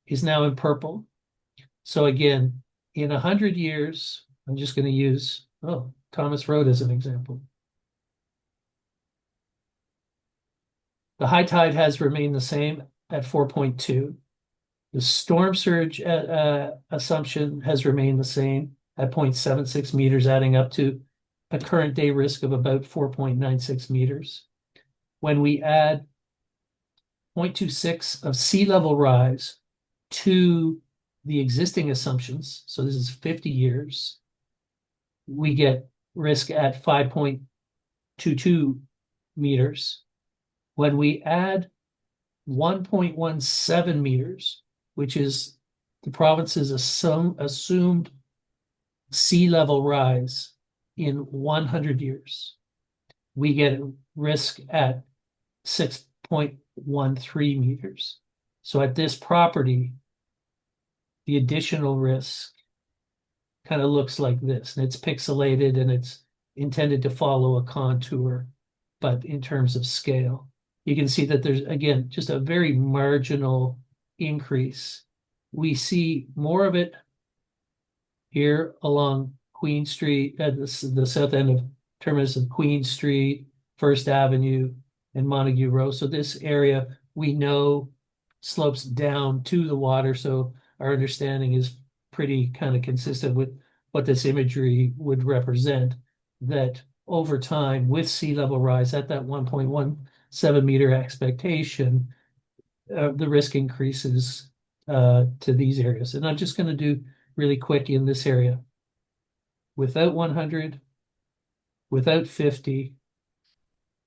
is now in purple. So again, in 100 years, I'm just going to use Thomas Road as an example. The high tide has remained the same at 4.2. The storm surge assumption has remained the same at 0.76 meters, adding up to a current day risk of about 4.96 meters. When we add 0.26 of sea level rise to the existing assumptions, so this is 50 years, we get risk at 5.22 meters. When we add 1.17 meters, which is the province's assumed sea level rise in 100 years, we get risk at 6.13 meters. So at this property, the additional risk kind of looks like this, and it's pixelated and it's intended to follow a contour, but in terms of scale, you can see that there's, again, just a very marginal increase. We see more of it here along Queen Street at the south end of terminus of Queen Street, First Avenue, and Montague Row. So this area we know slopes down to the water. So our understanding is pretty kind of consistent with what this imagery would represent, that over time with sea level rise at that 1.17 meter expectation, the risk increases to these areas. And I'm just going to do really quick in this area. Without 100, without 50,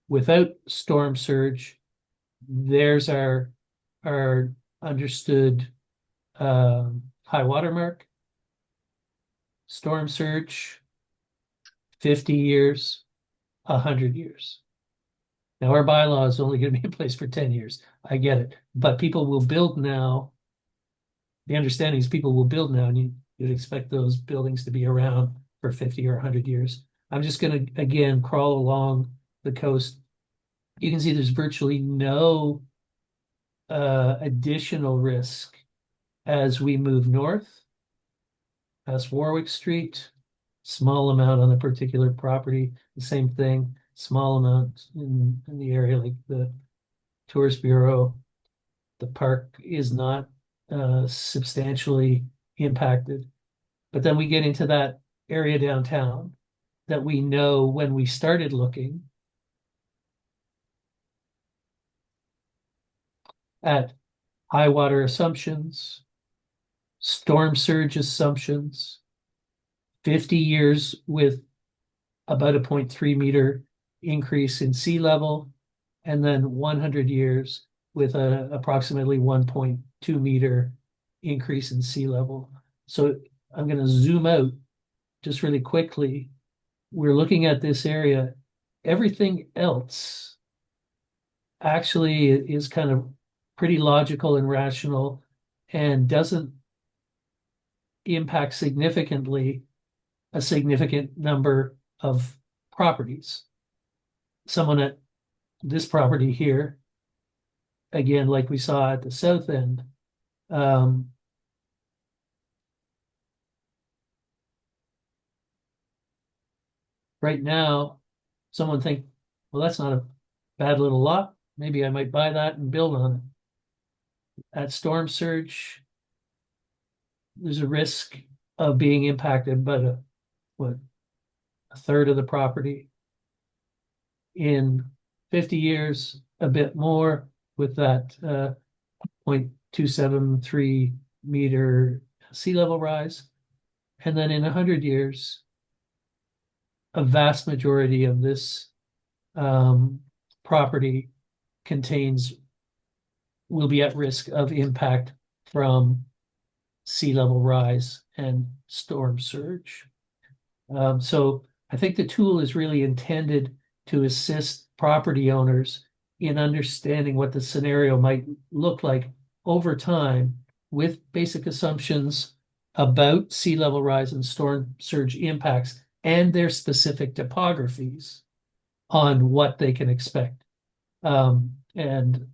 without storm surge, there's our understood high water mark. Storm surge, 50 years, 100 years. Now, our bylaw is only going to be in place for 10 years. I get it. But people will build now. The understanding is people will build now, and you'd expect those buildings to be around for 50 or 100 years. I'm just going to, again, crawl along the coast. You can see there's virtually no additional risk as we move north past Warwick Street. Small amount on a particular property, the same thing, small amount in the area like the Tourist Bureau. The park is not substantially impacted. But then we get into that area downtown that we know when we started looking at high water assumptions, storm surge assumptions, 50 years with about a 0.3 meter increase in sea level, and then 100 years with a approximately 1.2 meter increase in sea level. So I'm going to zoom out just really quickly. We're looking at this area. Everything else actually is kind of pretty logical and rational and doesn't impact significantly a significant number of properties. Someone at this property here, again, like we saw at the south end, right now, someone think, well, that's not a bad little lot. Maybe I might buy that and build on it. At storm surge, there's a risk of being impacted by a third of the property. In 50 years, a bit more with that 0.273 meter sea level rise. And then in 100 years, a vast majority of this property will be at risk of impact from sea level rise and storm surge. So I think the tool is really intended to assist property owners in understanding what the scenario might look like over time with basic assumptions about sea level rise and storm surge impacts and their specific topographies on what they can expect. And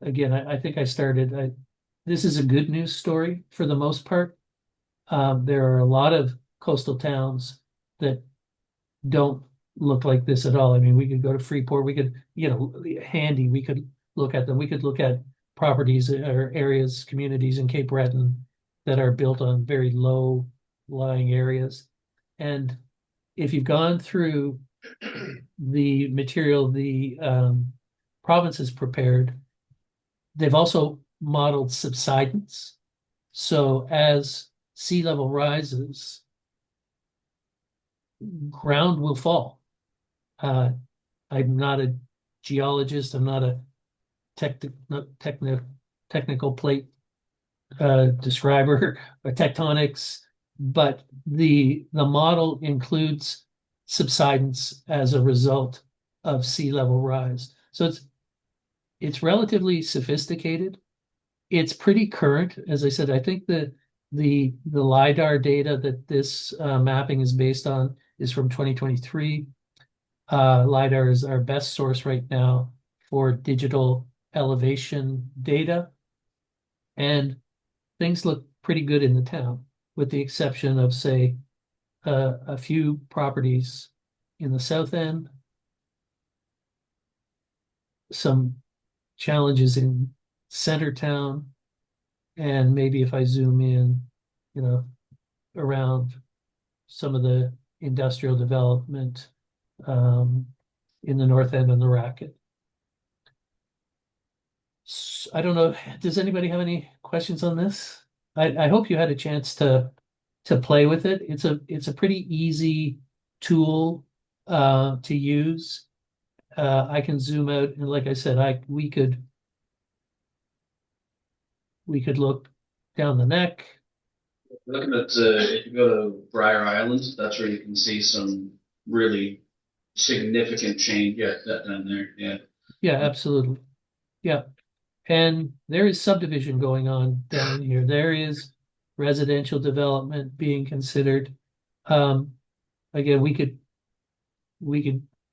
again, I think I started, this is a good news story for the most part. There are a lot of coastal towns that don't look like this at all. I mean, we could go to Freeport, we could, handy, we could look at them. We could look at properties or areas, communities in Cape Breton that are built on very low lying areas. And if you've gone through the material the province has prepared, they've also modeled subsidence. So as sea level rises, ground will fall. I'm not a geologist. I'm not a technical plate describer or tectonics, but the model includes subsidence as a result of sea level rise. So it's relatively sophisticated. It's pretty current. As I said, I think the LiDAR data that this mapping is based on is from 2023. LiDAR is our best source right now for digital elevation data. And things look pretty good in the town, with the exception of, say, a few properties in the south end, some challenges in center town, and maybe if I zoom in, around some of the industrial development in the north end and the Racket. I don't know. Does anybody have any questions on this? I hope you had a chance to play with it. It's a pretty easy tool to use. I can zoom out, and like I said, we could look down the neck.
Looking at, if you go to Briar Island, that's where you can see some really significant change. Yeah, that down there. Yeah.
Yeah, absolutely. Yeah. And there is subdivision going on down here. There is residential development being considered. Again, we could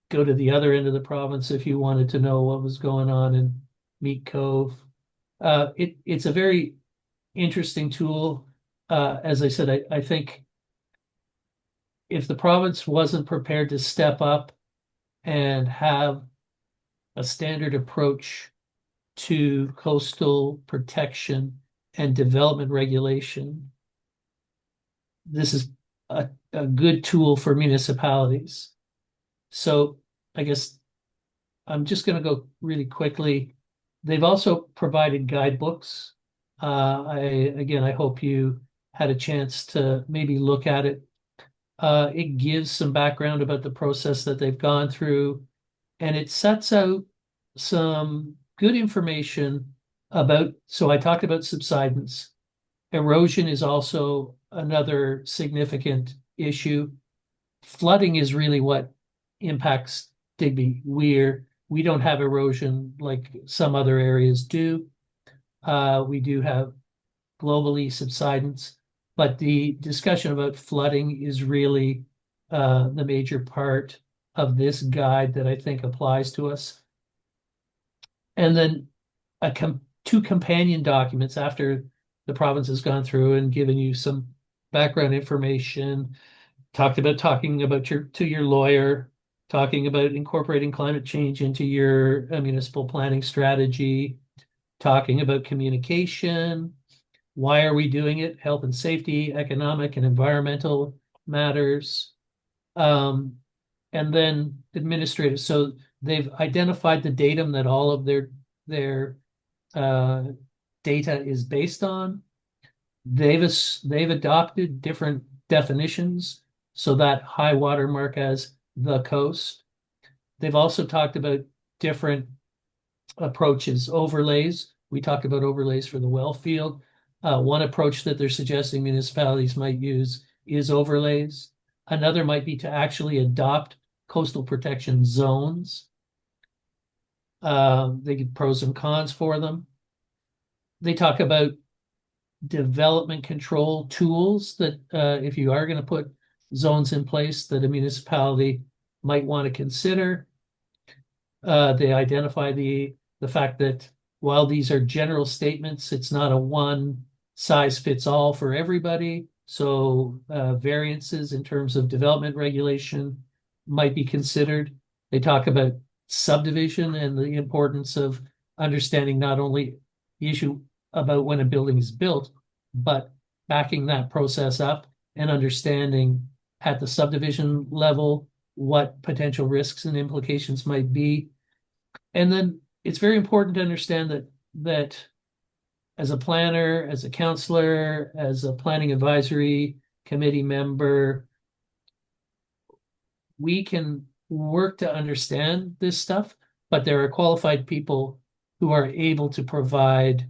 go to the other end of the province if you wanted to know what was going on in Meat Cove. It's a very interesting tool. As I said, I think if the province wasn't prepared to step up and have a standard approach to coastal protection and development regulation, this is a good tool for municipalities. So I guess I'm just going to go really quickly. They've also provided guidebooks. I hope you had a chance to maybe look at it. It gives some background about the process that they've gone through, and it sets out some good information about, so I talked about subsidence. Erosion is also another significant issue. Flooding is really what impacts Digby. We don't have erosion like some other areas do. We do have globally subsidence, but the discussion about flooding is really the major part of this guide that I think applies to us. And then two companion documents after the province has gone through and given you some background information, talking about your lawyer, talking about incorporating climate change into your municipal planning strategy, talking about communication, why are we doing it, health and safety, economic and environmental matters, and then administrative. So they've identified the datum that all of their data is based on. They've adopted different definitions, so that high water mark as the coast. They've also talked about different approaches, overlays. We talked about overlays for the well field. One approach that they're suggesting municipalities might use is overlays. Another might be to actually adopt coastal protection zones. They give pros and cons for them. They talk about development control tools that if you are going to put zones in place that a municipality might want to consider. They identify the fact that while these are general statements, it's not a one size fits all for everybody. So variances in terms of development regulation might be considered. They talk about subdivision and the importance of understanding not only the issue about when a building is built, but backing that process up and understanding at the subdivision level what potential risks and implications might be. And then it's very important to understand that as a planner, as a counselor, as a planning advisory committee member, we can work to understand this stuff, but there are qualified people who are able to provide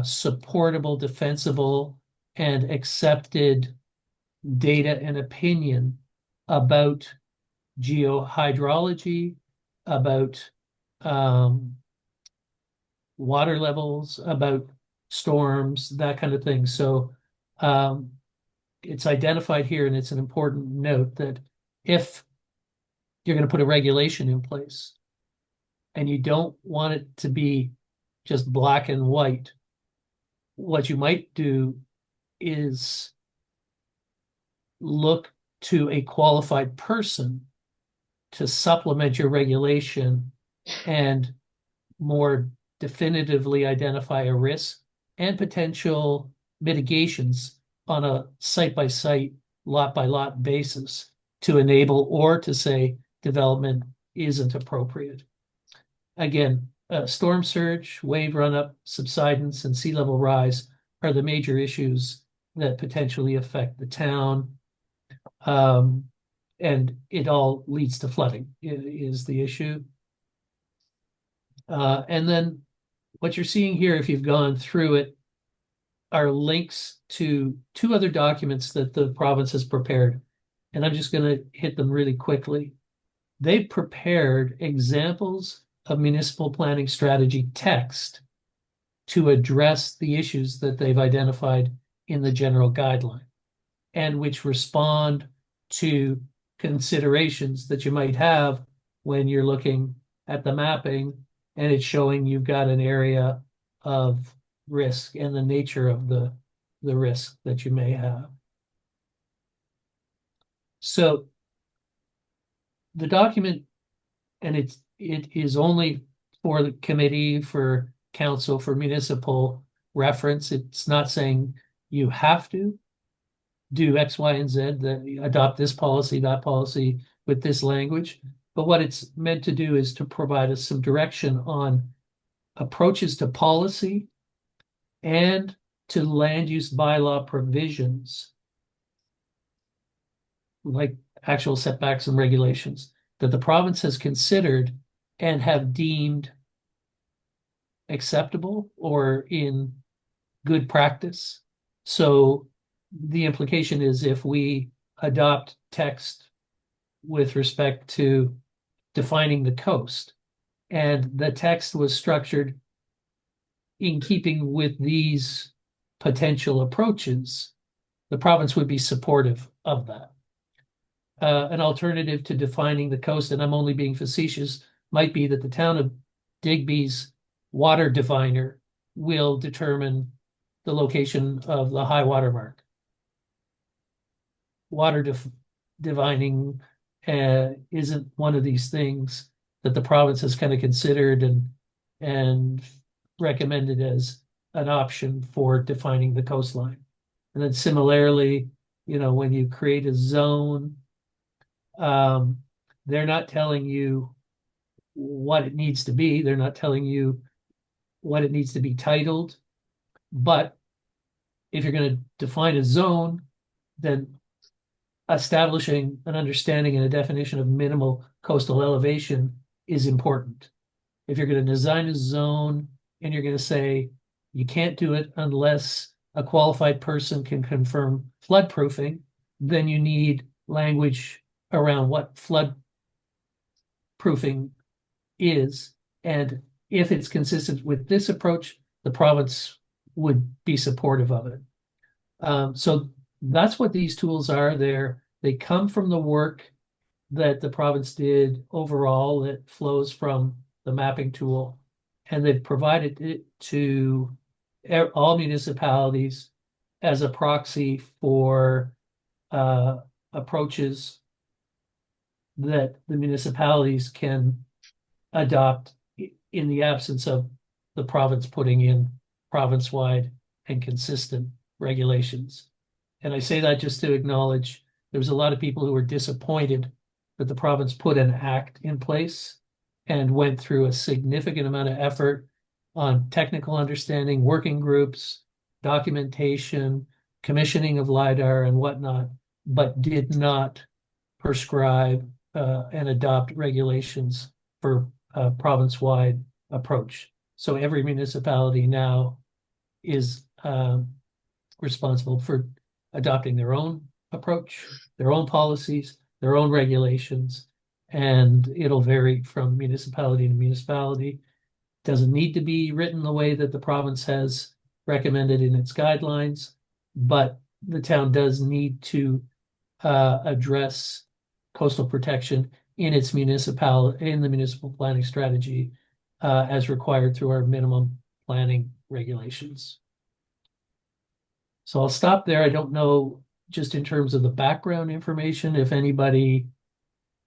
supportable, defensible, and accepted data and opinion about geohydrology, about water levels, about storms, that kind of thing. So it's identified here, and it's an important note that if you're going to put a regulation in place and you don't want it to be just black and white, what you might do is look to a qualified person to supplement your regulation and more definitively identify a risk and potential mitigations on a site-by-site, lot-by-lot basis to enable or to say development isn't appropriate. Again, storm surge, wave run-up, subsidence, and sea level rise are the major issues that potentially affect the town. And it all leads to flooding is the issue. And then what you're seeing here, if you've gone through it, are links to two other documents that the province has prepared. And I'm just going to hit them really quickly. They've prepared examples of municipal planning strategy text to address the issues that they've identified in the general guideline, and which respond to considerations that you might have when you're looking at the mapping and it's showing you've got an area of risk and the nature of the risk that you may have. So the document, and it is only for the committee, for council, for municipal reference. It's not saying you have to do X, Y, and Z, that adopt this policy, that policy with this language. But what it's meant to do is to provide us some direction on approaches to policy and to land use bylaw provisions, like actual setbacks and regulations that the province has considered and have deemed acceptable or in good practice. So the implication is if we adopt text with respect to defining the coast, and the text was structured in keeping with these potential approaches, the province would be supportive of that. An alternative to defining the coast, and I'm only being facetious, might be that the town of Digby's water diviner will determine the location of the high water mark. Water divining isn't one of these things that the province has kind of considered and recommended as an option for defining the coastline. And then similarly, when you create a zone, they're not telling you what it needs to be. They're not telling you what it needs to be titled. But if you're going to define a zone, then establishing an understanding and a definition of minimal coastal elevation is important. If you're going to design a zone and you're going to say you can't do it unless a qualified person can confirm flood proofing, then you need language around what flood proofing is. And if it's consistent with this approach, the province would be supportive of it. So that's what these tools are. They come from the work that the province did overall that flows from the mapping tool, and they've provided it to all municipalities as a proxy for approaches that the municipalities can adopt in the absence of the province putting in province-wide and consistent regulations. And I say that just to acknowledge there was a lot of people who were disappointed that the province put an act in place and went through a significant amount of effort on technical understanding, working groups, documentation, commissioning of LiDAR and whatnot, but did not prescribe and adopt regulations for a province-wide approach. So every municipality now is responsible for adopting their own approach, their own policies, their own regulations, and it'll vary from municipality to municipality. Doesn't need to be written the way that the province has recommended in its guidelines, but the town does need to address coastal protection in its in the municipal planning strategy as required through our minimum planning regulations. So I'll stop there. I don't know, just in terms of the background information, if anybody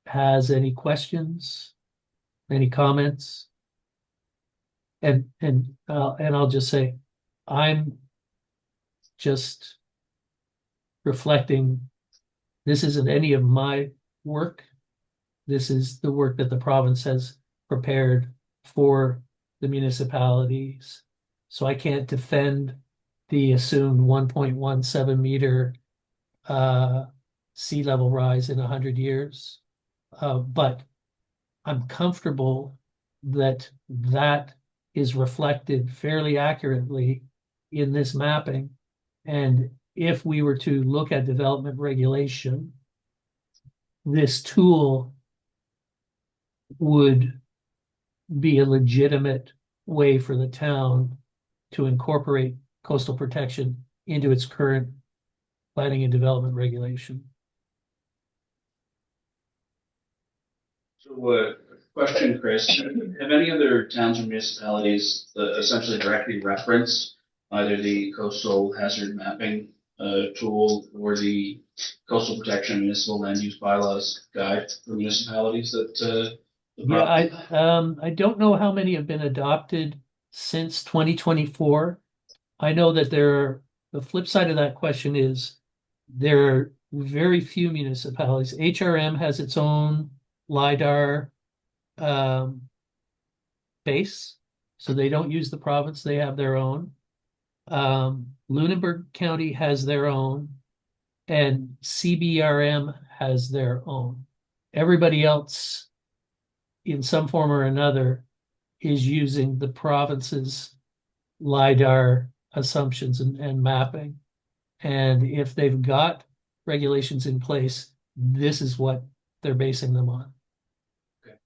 has any questions, any comments. And I'll just say, I'm just reflecting, this isn't any of my work. This is the work that the province has prepared for the municipalities. So I can't defend the assumed 1.17 meter sea level rise in 100 years. But I'm comfortable that that is reflected fairly accurately in this mapping. And if we were to look at development regulation, this tool would be a legitimate way for the town to incorporate coastal protection into its current planning and development regulation.
So, question, Chris, have any other towns or municipalities that essentially directly reference either the coastal hazard mapping tool or the coastal protection municipal land use bylaws guide for municipalities that
I don't know how many have been adopted since 2024. I know that the flip side of that question is there are very few municipalities. HRM has its own LiDAR base, so they don't use the province, they have their own. Lunenburg County has their own, and CBRM has their own. Everybody else, in some form or another, is using the province's LiDAR assumptions and mapping. And if they've got regulations in place, this is what they're basing them on.
Okay.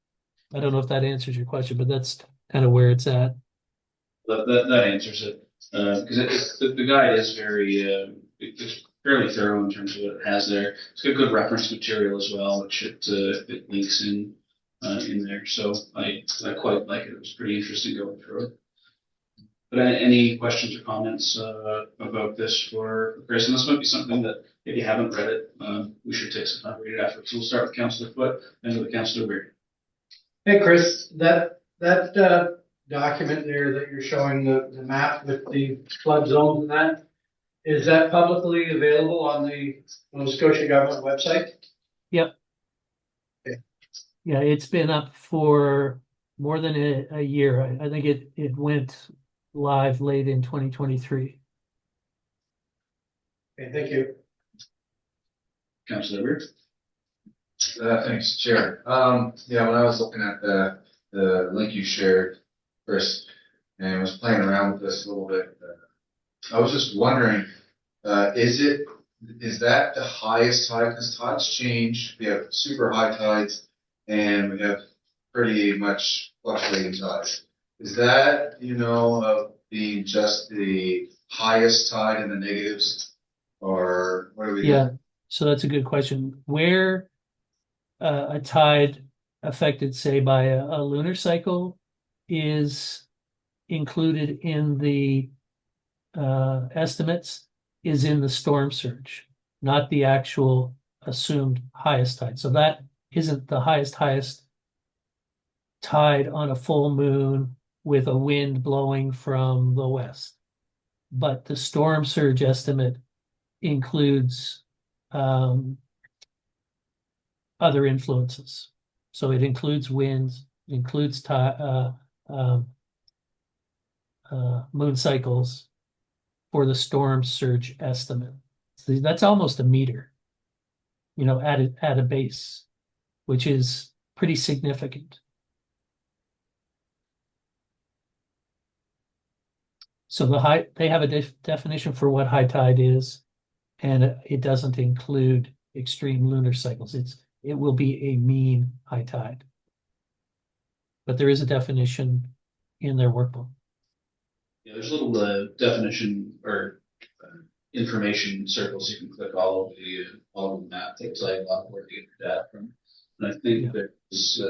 I don't know if that answers your question, but that's kind of where it's at.
that answers it. Because the guide is it's fairly thorough in terms of what it has there. It's got good reference material as well, which it links in there. So I quite like it. It was pretty interesting going through it. But any questions or comments about this for Chris? And this might be something that if you haven't read it, we should take some time to read it after. So we'll start with Councillor Foote, then with Councillor Weir.
Hey, Chris, that document there that you're showing the map with the flood zones and that, is that publicly available on the Nova Scotia government website?
Yep.
Okay.
Yeah, it's been up for more than a year. I think it went live late in 2023.
Okay, thank you.
Councillor Weir.
Thanks, Chair. Yeah, when I was looking at the link you shared, Chris, and was playing around with this a little bit, I was just wondering, is that the highest tide? Because tides change. We have super high tides, and we have pretty much fluctuating tides. Is that, being just the highest tide in the negatives, or what are we?
Yeah, so that's a good question. Where a tide affected, say, by a lunar cycle is included in the estimates is in the storm surge, not the actual assumed highest tide. So that isn't the highest tide on a full moon with a wind blowing from the west. But the storm surge estimate includes other influences. So it includes winds, it includes moon cycles for the storm surge estimate. So that's almost a meter, at a base, which is pretty significant. So they have a definition for what high tide is, and it doesn't include extreme lunar cycles. It will be a mean high tide. But there is a definition in their workbook.
Yeah, there's a little definition or information circles you can click all over the map that tell you a lot of where to get your data from. And I think there's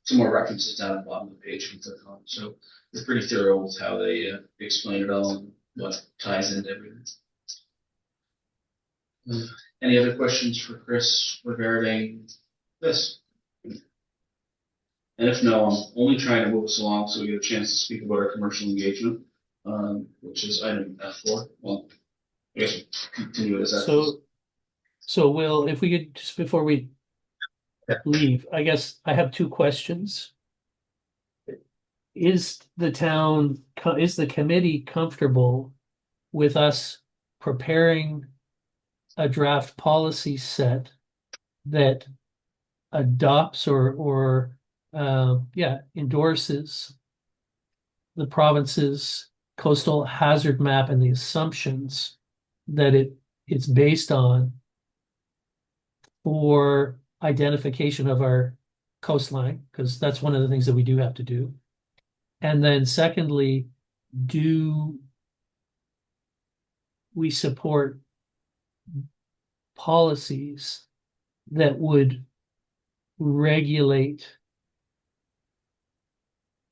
some more references down at the bottom of the page you can click on. So they're pretty thorough with how they explain it all and what ties into everything. Any other questions for Chris regarding this? And if no, I'm only trying to move us along so we get a chance to speak about our commercial engagement, which is item F4. Well, I guess we'll continue it as F4.
So Will, if we could, just before we leave, I guess I have two questions. Is the committee comfortable with us preparing a draft policy set that adopts or endorses the province's coastal hazard map and the assumptions that it's based on for identification of our coastline, because that's one of the things that we do have to do. And then secondly, do we support policies that would regulate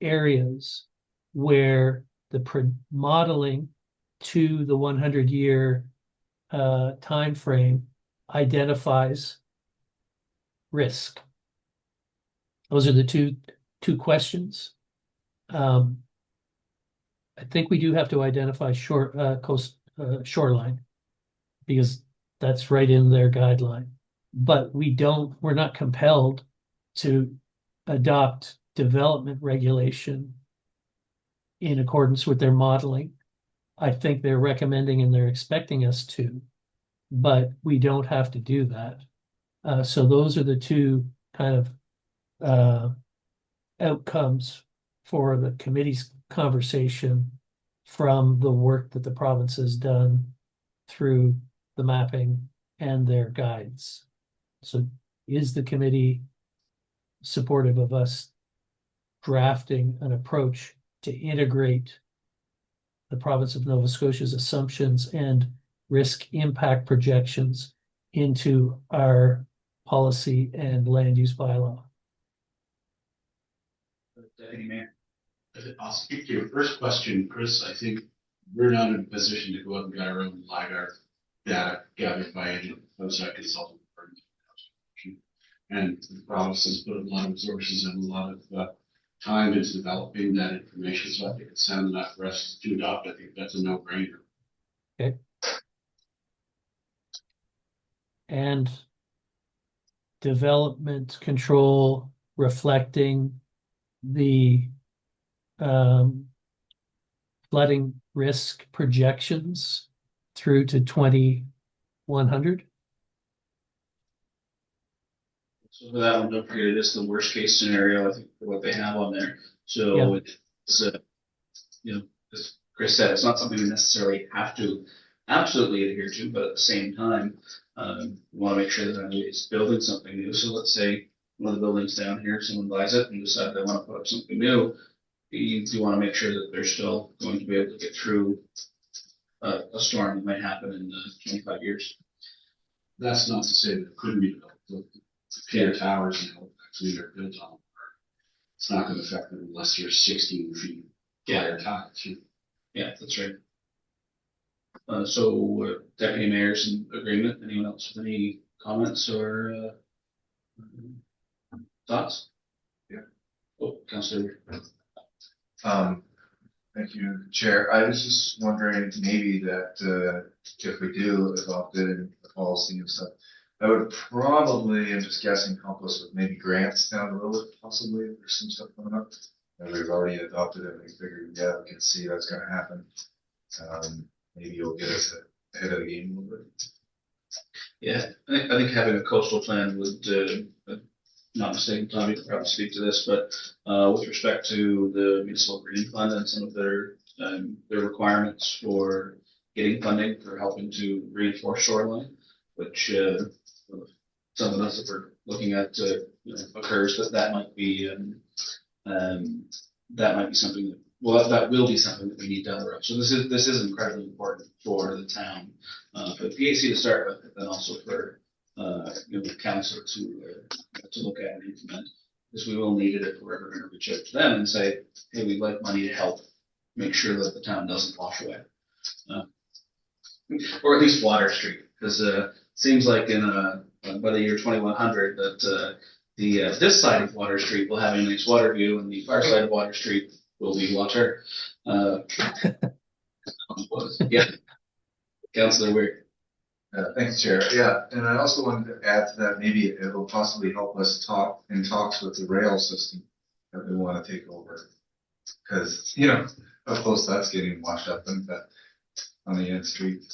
areas where the modeling to the 100-year time frame identifies risk? Those are the two questions. I think we do have to identify shoreline, because that's right in their guideline. But we're not compelled to adopt development regulation in accordance with their modeling. I think they're recommending and they're expecting us to, but we don't have to do that. So those are the two kind of outcomes for the committee's conversation from the work that the province has done through the mapping and their guides. So is the committee supportive of us drafting an approach to integrate the province of Nova Scotia's assumptions and risk impact projections into our policy and land use bylaw?
Deputy Mayor.
I'll speak to your first question, Chris. I think we're not in a position to go out and get our own LiDAR data gathered by an outside consultant firm. And the province has put a lot of resources and a lot of time into developing that information. So I think it's sound enough for us to adopt. I think that's a no-brainer.
Okay. And development control reflecting the flooding risk projections through to 2100.
So for that one, don't forget it is the worst case scenario, I think, for what they have on there. So it's as Chris said, it's not something we necessarily have to absolutely adhere to, but at the same time, we want to make sure that it's building something new. So let's say one of the buildings down here, someone buys it and decides they want to put up something new. You want to make sure that they're still going to be able to get through a storm that might happen in 25 years.
That's not to say that it couldn't be developed. The Peter Towers and Halifax, they're built on. It's not going to affect them unless you're 16 feet higher tides.
Yeah, that's right. So Deputy Mayor's in agreement. Anyone else with any comments or thoughts?
Yeah.
Oh, Councillor.
Thank you, Chair. I was just wondering maybe that, if we do adopt it in the policy and stuff, I would probably, I'm just guessing, help us with maybe grants down the road, possibly, if there's some stuff coming up. And we've already adopted it, and we figured, yeah, we can see that's gonna happen. Maybe you'll get us ahead of the game a little bit.
Yeah, I think having a coastal plan would, not mistaken, Tom, you could probably speak to this, but with respect to the municipal green fund and some of their requirements for getting funding for helping to reinforce shoreline, which some of us that we're looking at occurs, that might be something that. Well, that will be something that we need down the road. So this is incredibly important for the town, for the PAC to start with, but then also for the council to look at and implement, because we will need it if we're ever going to reach out to them and say, hey, we'd like money to help make sure that the town doesn't wash away, or at least Water Street, because it seems like in by the year 2100 that this side of Water Street will have a nice water view, and the far side of Water Street will be water. Yeah, Councillor Weir.
Thanks, Chair. Yeah, and I also wanted to add to that, maybe it will possibly help us talk in talks with the rail system that we want to take over. Because, how close that's getting washed up and that on the end street.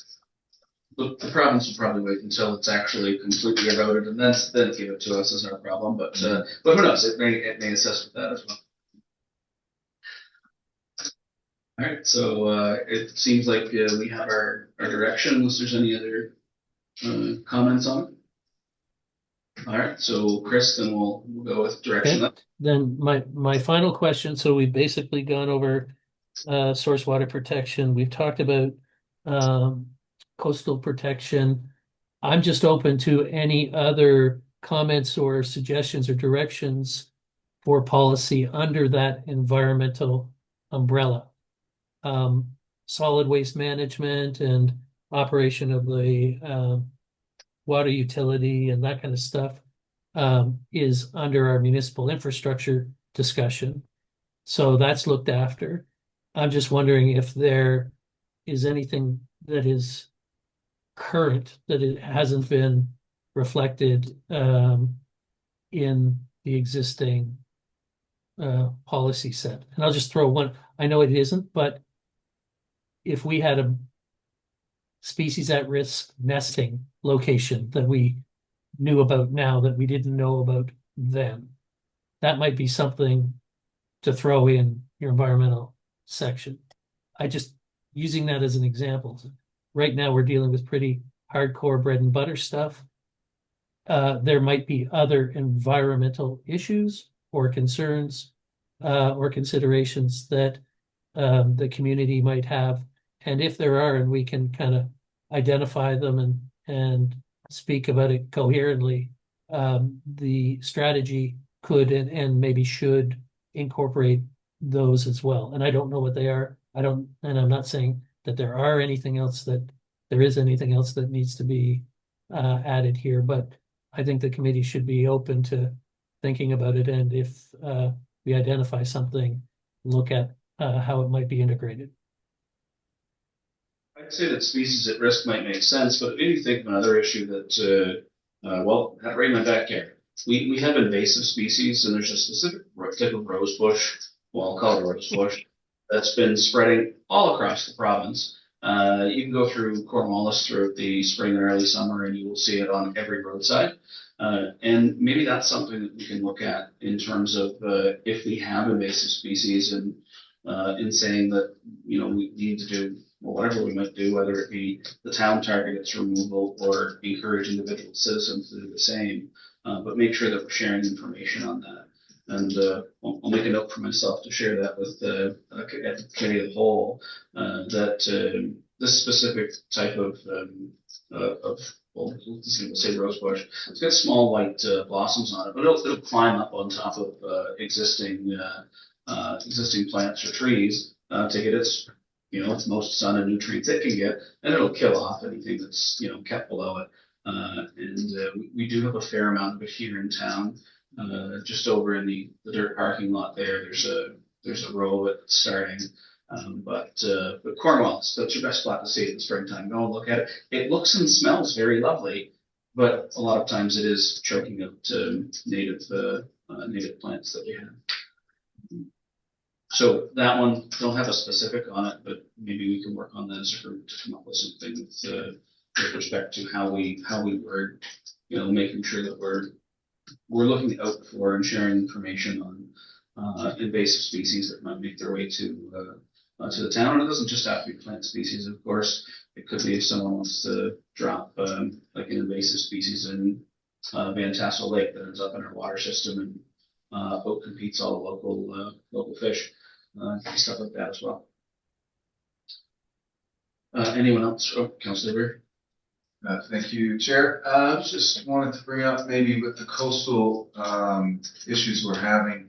The province will probably wait until it's actually completely eroded and then give it to us as our problem. But who knows? It may assist with that as well. All right, so it seems like we have our direction. Unless there's any other comments on it. All right, so Chris, then we'll go with direction.
Okay. Then my final question. So we've basically gone over source water protection. We've talked about coastal protection. I'm just open to any other comments or suggestions or directions for policy under that environmental umbrella. Solid waste management and operation of the water utility and that kind of stuff is under our municipal infrastructure discussion. So that's looked after. I'm just wondering if there is anything that is current that it hasn't been reflected in the existing policy set. And I'll just throw one. I know it isn't, but if we had a species at risk nesting location that we knew about now that we didn't know about then, that might be something to throw in your environmental section. I just using that as an example. Right now we're dealing with pretty hardcore bread and butter stuff. There might be other environmental issues or concerns or considerations that the community might have. And if there are, and we can kind of identify them and speak about it coherently, the strategy could and maybe should incorporate those as well. And I don't know what they are. And I'm not saying that there is anything else that needs to be added here, but I think the committee should be open to thinking about it. And if we identify something, look at how it might be integrated.
I'd say that species at risk might make sense, but if you think of another issue that, right in my backyard, we have invasive species, and there's a specific type of rose bush, well, I'll call it rose bush, that's been spreading all across the province. You can go through Cornwallis throughout the spring and early summer, and you will see it on every roadside. And maybe that's something that we can look at in terms of if we have invasive species, and in saying that we need to do whatever we might do, whether it be the town target its removal or encourage individual citizens to do the same, but make sure that we're sharing information on that. And I'll make a note for myself to share that with the committee of the whole, that this specific type of say rose bush, it's got small white blossoms on it, but it'll climb up on top of existing plants or trees to get its most sun and nutrients it can get, and it'll kill off anything that's kept below it. And we do have a fair amount of it here in town. just over in the dirt parking lot there. There's a row at starting. But Cornwall, that's your best spot to see it in the springtime. Go and look at it. It looks and smells very lovely, but a lot of times it is choking out native plants that we have. So that one, don't have a specific on it, but maybe we can work on that as a group to come up with something with respect to how we word, making sure that we're looking out for and sharing information on invasive species that might make their way to the town. And it doesn't just have to be plant species, of course. It could be if someone wants to drop like an invasive species in Van Tassel Lake that ends up in our water system and out competes all the local fish, stuff like that as well. Anyone else? Oh, Councilor Weir.
Thank you, Chair. Just wanted to bring up maybe with the coastal issues we're having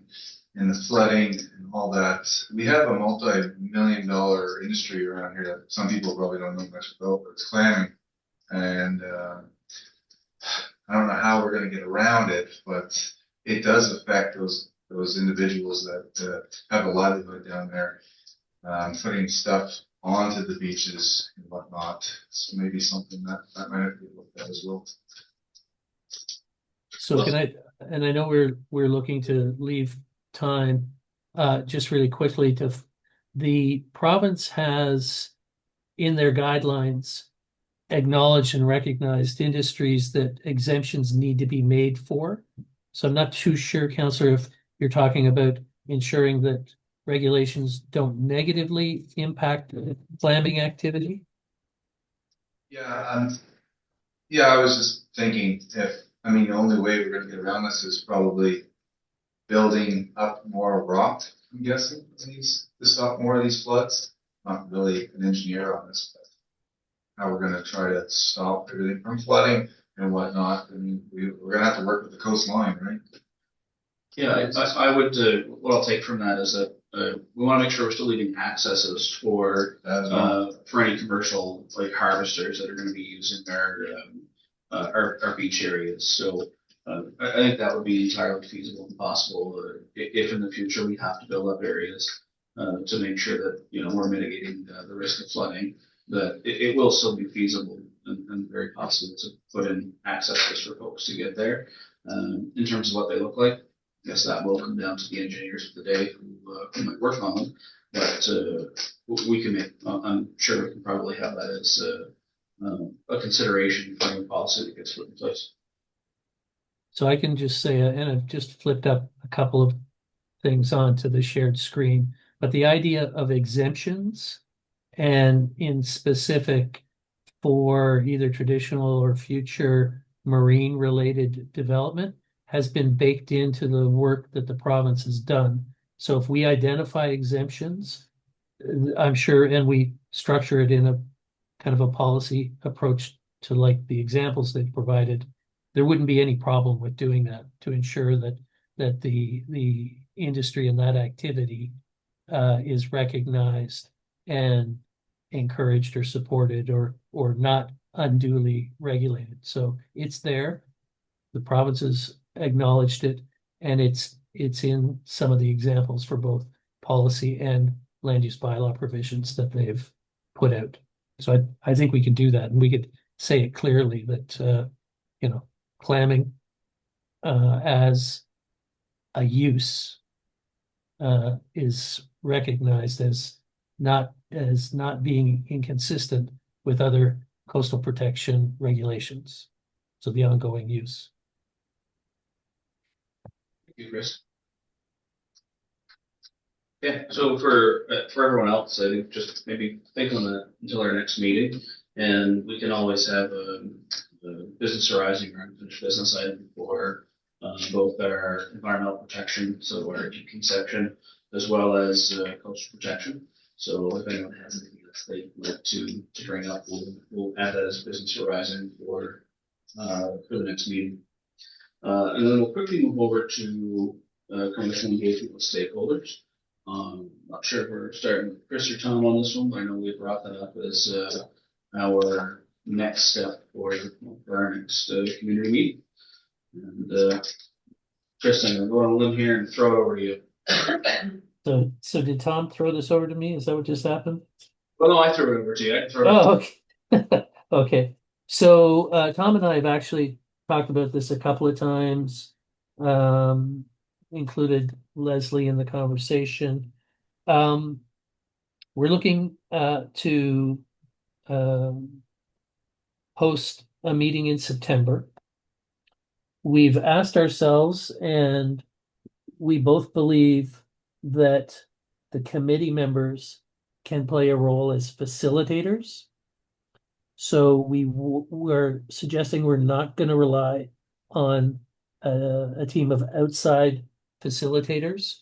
and the flooding and all that. We have a multi-million-dollar industry around here that some people probably don't know much about, but it's clamming. And I don't know how we're going to get around it, but it does affect those individuals that have a livelihood down there, putting stuff onto the beaches and whatnot. So maybe something that might have to be looked at as well.
So I know we're looking to leave time, just really quickly the province has in their guidelines acknowledged and recognized industries that exemptions need to be made for. So I'm not too sure, Councillor, if you're talking about ensuring that regulations don't negatively impact clamming activity.
Yeah, I was just thinking the only way we're going to get around this is probably building up more rock, I'm guessing, to stop more of these floods. Not really an engineer on this, but how we're going to try to stop everything from flooding and whatnot. I mean, we're going to have to work with the coastline, right?
Yeah, I would. What I'll take from that is that we want to make sure we're still leaving accesses for any commercial like harvesters that are going to be using our beach areas. So I think that would be entirely feasible and possible if in the future we have to build up areas to make sure that we're mitigating the risk of flooding. That it will still be feasible and very possible to put in accesses for folks to get there. In terms of what they look like, I guess that will come down to the engineers of the day who might work on them. But we can make. I'm sure we can probably have that as a consideration for any policy that gets put in place.
So I can just say, and I've just flipped up a couple of things onto the shared screen, but the idea of exemptions and in specific for either traditional or future marine related development has been baked into the work that the province has done. So if we identify exemptions, I'm sure, and we structure it in a kind of a policy approach to like the examples they've provided, there wouldn't be any problem with doing that to ensure that the industry and that activity is recognized and encouraged or supported or not unduly regulated. So it's there. The province has acknowledged it, and it's in some of the examples for both policy and land use bylaw provisions that they've put out. So I think we can do that, and we could say it clearly that clamming as a use is recognized as not being inconsistent with other coastal protection regulations. So the ongoing use.
Thank you, Chris. Yeah, so for everyone else, I think just maybe think on that until our next meeting, and we can always have a business arising or unfinished business item for both our environmental protection, so our DP section, as well as coastal protection. So if anyone has anything else they'd like to bring up, we'll add that as business arising for the next meeting. And then we'll quickly move over to commission engagement with stakeholders. Not sure if we're starting with Chris or Tom on this one, but I know we brought that up as our next step for our next community meeting. And Tristan, I'm going on a limb here and throw it over to you.
So did Tom throw this over to me? Is that what just happened?
Well, no, I threw it over to you. I can throw it.
Oh, okay. Okay. So Tom and I have actually talked about this a couple of times. Included Leslie in the conversation. We're looking to host a meeting in September. We've asked ourselves, and we both believe that the committee members can play a role as facilitators. So we're suggesting we're not going to rely on a team of outside facilitators.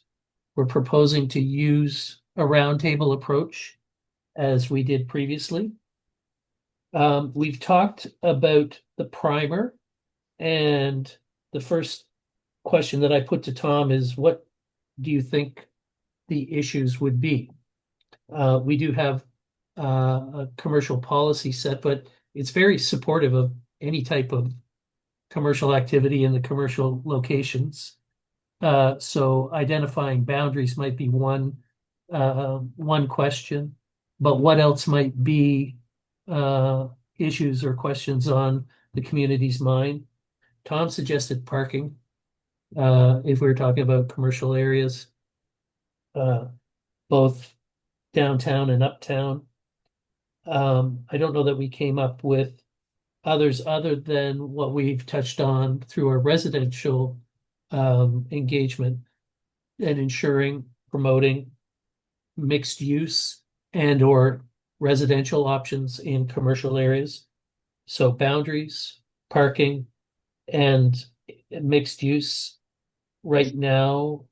We're proposing to use a roundtable approach as we did previously. We've talked about the primer, and the first question that I put to Tom is, what do you think the issues would be? We do have a commercial policy set, but it's very supportive of any type of commercial activity in the commercial locations. So identifying boundaries might be one question, but what else might be issues or questions on the community's mind? Tom suggested parking, if we were talking about commercial areas, both downtown and uptown. I don't know that we came up with others other than what we've touched on through our residential engagement and ensuring, promoting mixed use and or residential options in commercial areas. So boundaries, parking, and mixed use right now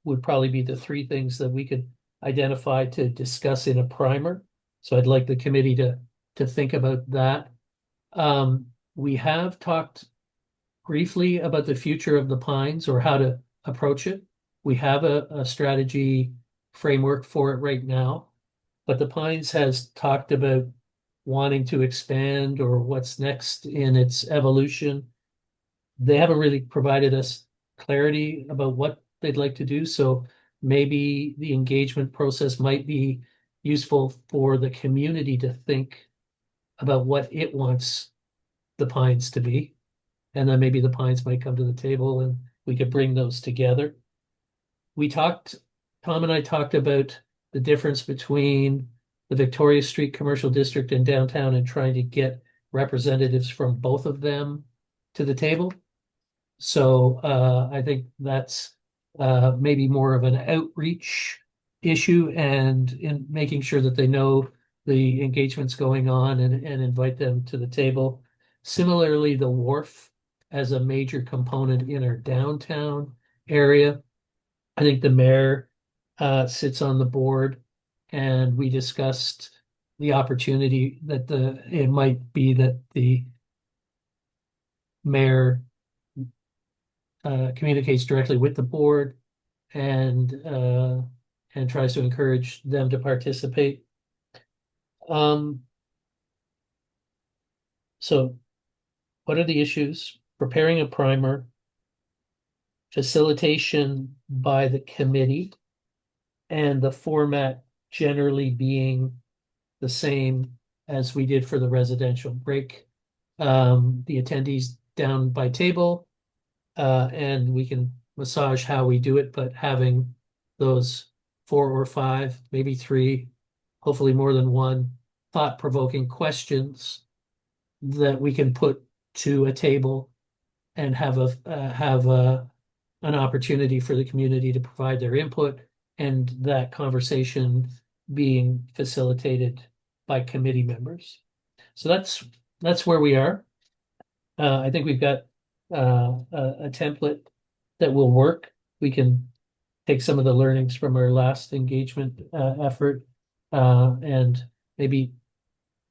would probably be the three things that we could identify to discuss in a primer. So I'd like the committee to think about that. We have talked briefly about the future of the Pines or how to approach it. We have a strategy framework for it right now, but the Pines has talked about wanting to expand or what's next in its evolution. They haven't really provided us clarity about what they'd like to do, so maybe the engagement process might be useful for the community to think about what it wants the Pines to be. And then maybe the Pines might come to the table and we could bring those together. Tom and I talked about the difference between the Victoria Street Commercial District and downtown and trying to get representatives from both of them to the table. So I think that's maybe more of an outreach issue and in making sure that they know the engagements going on and invite them to the table. Similarly, the wharf as a major component in our downtown area. I think the mayor sits on the board, and we discussed the opportunity that it might be that the mayor communicates directly with the board and tries to encourage them to participate. So what are the issues? Preparing a primer, facilitation by the committee, and the format generally being the same as we did for the residential. Break the attendees down by table, and we can massage how we do it, but having those 4 or 5, maybe 3, hopefully more than one thought-provoking questions that we can put to a table and have an opportunity for the community to provide their input, and that conversation being facilitated by committee members. So that's where we are. I think we've got a template that will work. We can take some of the learnings from our last engagement effort and maybe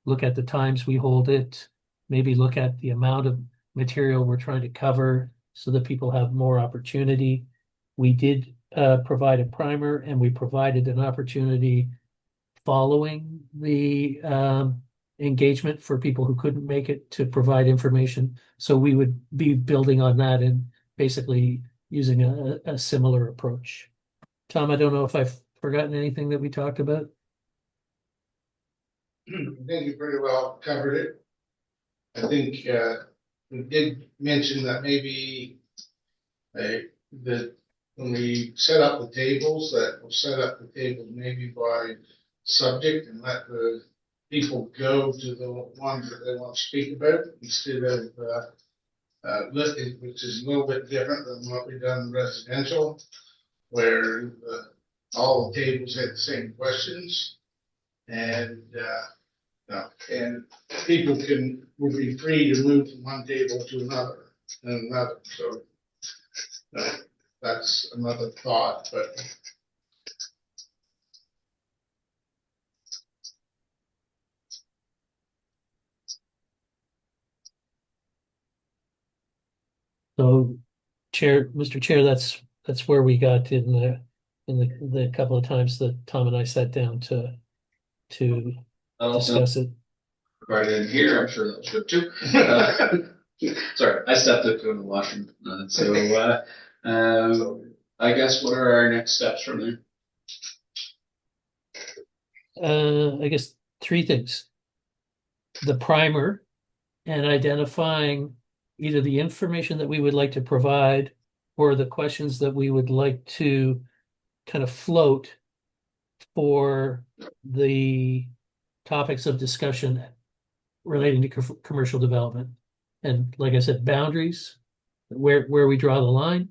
look at the times we hold it, maybe look at the amount of material we're trying to cover so that people have more opportunity. We did provide a primer, and we provided an opportunity following the engagement for people who couldn't make it to provide information. So we would be building on that and basically using a similar approach. Tom, I don't know if I've forgotten anything that we talked about.
I think you pretty well covered it. I think, we did mention that maybe, that when we set up the tables, that we'll set up the table maybe by subject and let the people go to the ones that they want to speak about instead of, listing, which is a little bit different than what we've done in residential, where all the tables had the same questions. And, no, and people would be free to move from one table to another and another, so that's another thought, but.
So, Mr. Chair, that's where we got in the couple of times that Tom and I sat down to discuss it.
Right in here, I'm sure that was good too. Sorry, I stepped up to go to the washroom. I guess what are our next steps from there?
I guess three things. The primer and identifying either the information that we would like to provide or the questions that we would like to kind of float for the topics of discussion relating to commercial development. And like I said, boundaries, where we draw the line,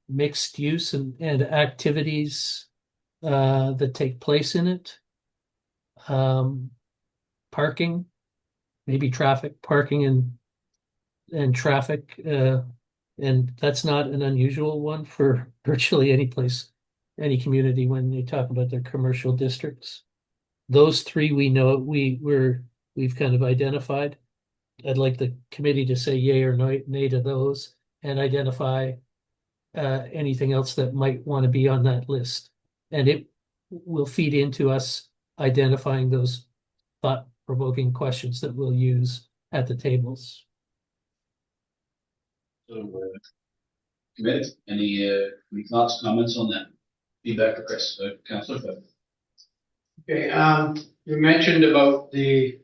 mixed use and activities that take place in it, parking, maybe parking and traffic, and that's not an unusual one for virtually any place, any community when you talk about their commercial districts. Those three we know we've kind of identified. I'd like the committee to say yay or nay to those and identify anything else that might want to be on that list. And it will feed into us identifying those thought-provoking questions that we'll use at the tables.
So, committee, any thoughts, comments on that? Feedback for Chris, Councillor Cook.
Okay, you mentioned about the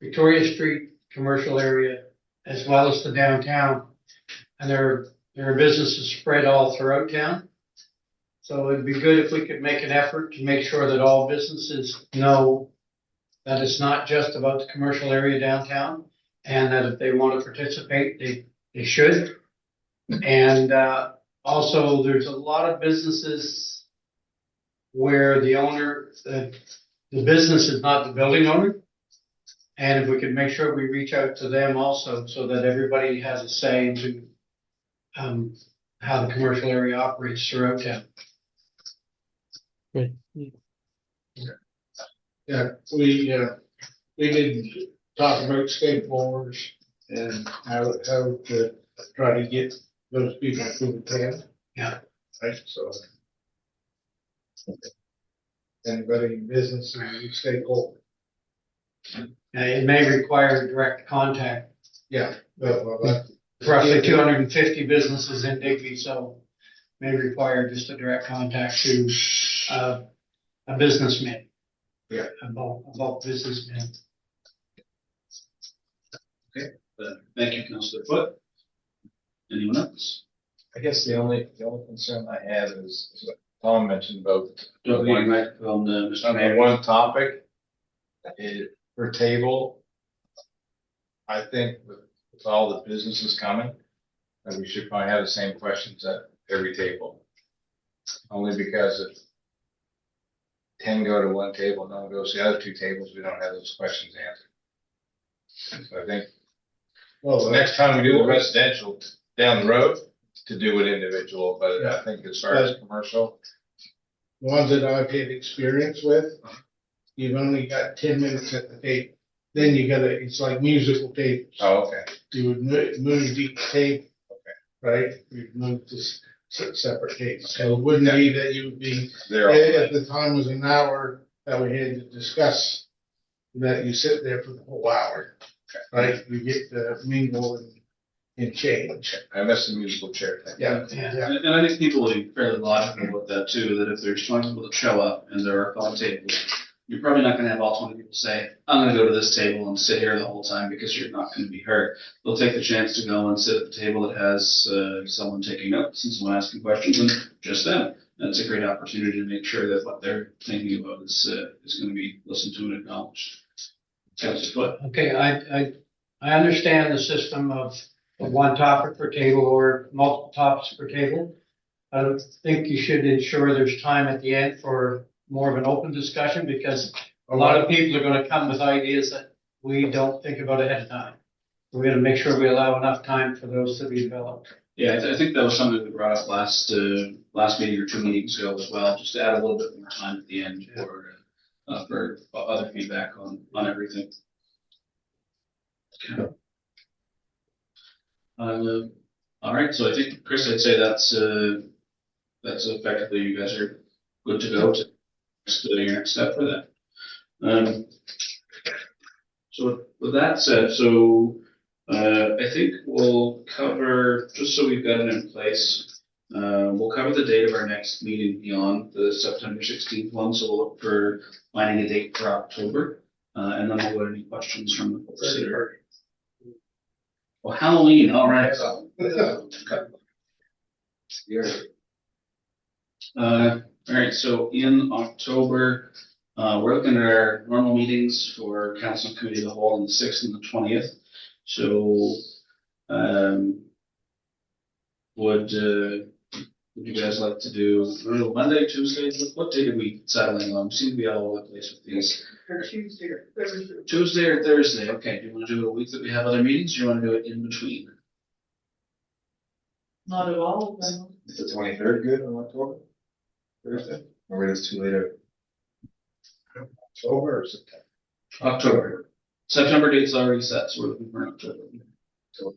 Victoria Street commercial area as well as the downtown. And there are businesses spread all throughout town. So it'd be good if we could make an effort to make sure that all businesses know that it's not just about the commercial area downtown, and that if they want to participate, they should. And also, there's a lot of businesses where the owner, the business is not the building owner. And if we could make sure we reach out to them also, so that everybody has a say into how the commercial area operates throughout town.
Right.
Yeah, we did talk about skateboarders and how to try to get those people through the town.
Yeah.
Right, so. Anybody in business, stay cool.
It may require direct contact.
Yeah, well,
Roughly 250 businesses in Digby, so may require just a direct contact to a businessman.
Yeah.
A bulk businessman.
Okay, thank you, Councillor Foot. Anyone else?
I guess the only concern I have is what Tom mentioned about
Don't leave microphone, Mr.
on the
Mayor.
one topic per table. I think with all the businesses coming, that we should probably have the same questions at every table. Only because if 10 go to one table, no one goes to the other two tables, we don't have those questions answered. So I think, well, the next time we do the residential down the road, to do it individual, but I think as far as commercial.
the ones that I've had experience with, you've only got 10 minutes at the table. Then it's like musical tables.
Oh, okay.
You would move each table. Okay. Right? You'd move to separate tables. So it wouldn't be that you would be, at the time was an hour that we had to discuss, that you sit there for the whole hour. Right? You get to mingle can change.
I missed the musical chair thing.
Yeah,
Yeah.
yeah.
And I think people will be fairly logical about that too, that if there's 20 people that show up and there are 5 tables, you're probably not gonna have all 20 people say, I'm gonna go to this table and sit here the whole time because you're not gonna be heard. They'll take the chance to go and sit at the table that has someone taking notes and someone asking questions and just them. And it's a great opportunity to make sure that what they're thinking about is gonna be listened to and acknowledged. Councilor Foot.
Okay, I understand the system of one topic per table or multiple topics per table. I don't think you should ensure there's time at the end for more of an open discussion, because a lot of people are gonna come with ideas that we don't think about ahead of time. We're gonna make sure we allow enough time for those to be developed.
Yeah, I think that was something we brought up last meeting or 2 meetings ago as well, just to add a little bit more time at the end for other feedback on everything. Okay. All right, so I think, Chris, I'd say that's effectively, you guys are good to go to your next step for that. So with that said, I think we'll cover, just so we've got it in place, we'll cover the date of our next meeting beyond the September 16th one, so we'll look for finding a date for October, and then we'll go to any questions from the folks that are. Well, Halloween, all right. All right, so in October, we're looking at our normal meetings for council and committee of the whole on the 6th and the 20th. So, would you guys like to do, I don't know, Monday, Tuesday? What day did we settle in on? We seem to be all over the place with these.
Tuesday or Thursday.
Tuesday or Thursday, okay. Do you want to do it a week that we have other meetings, or do you want to do it in between?
Not at all.
Is the 23rd good on October? Thursday? Or is it too late?
October or September?
October. September date's already set, so we're looking for October. All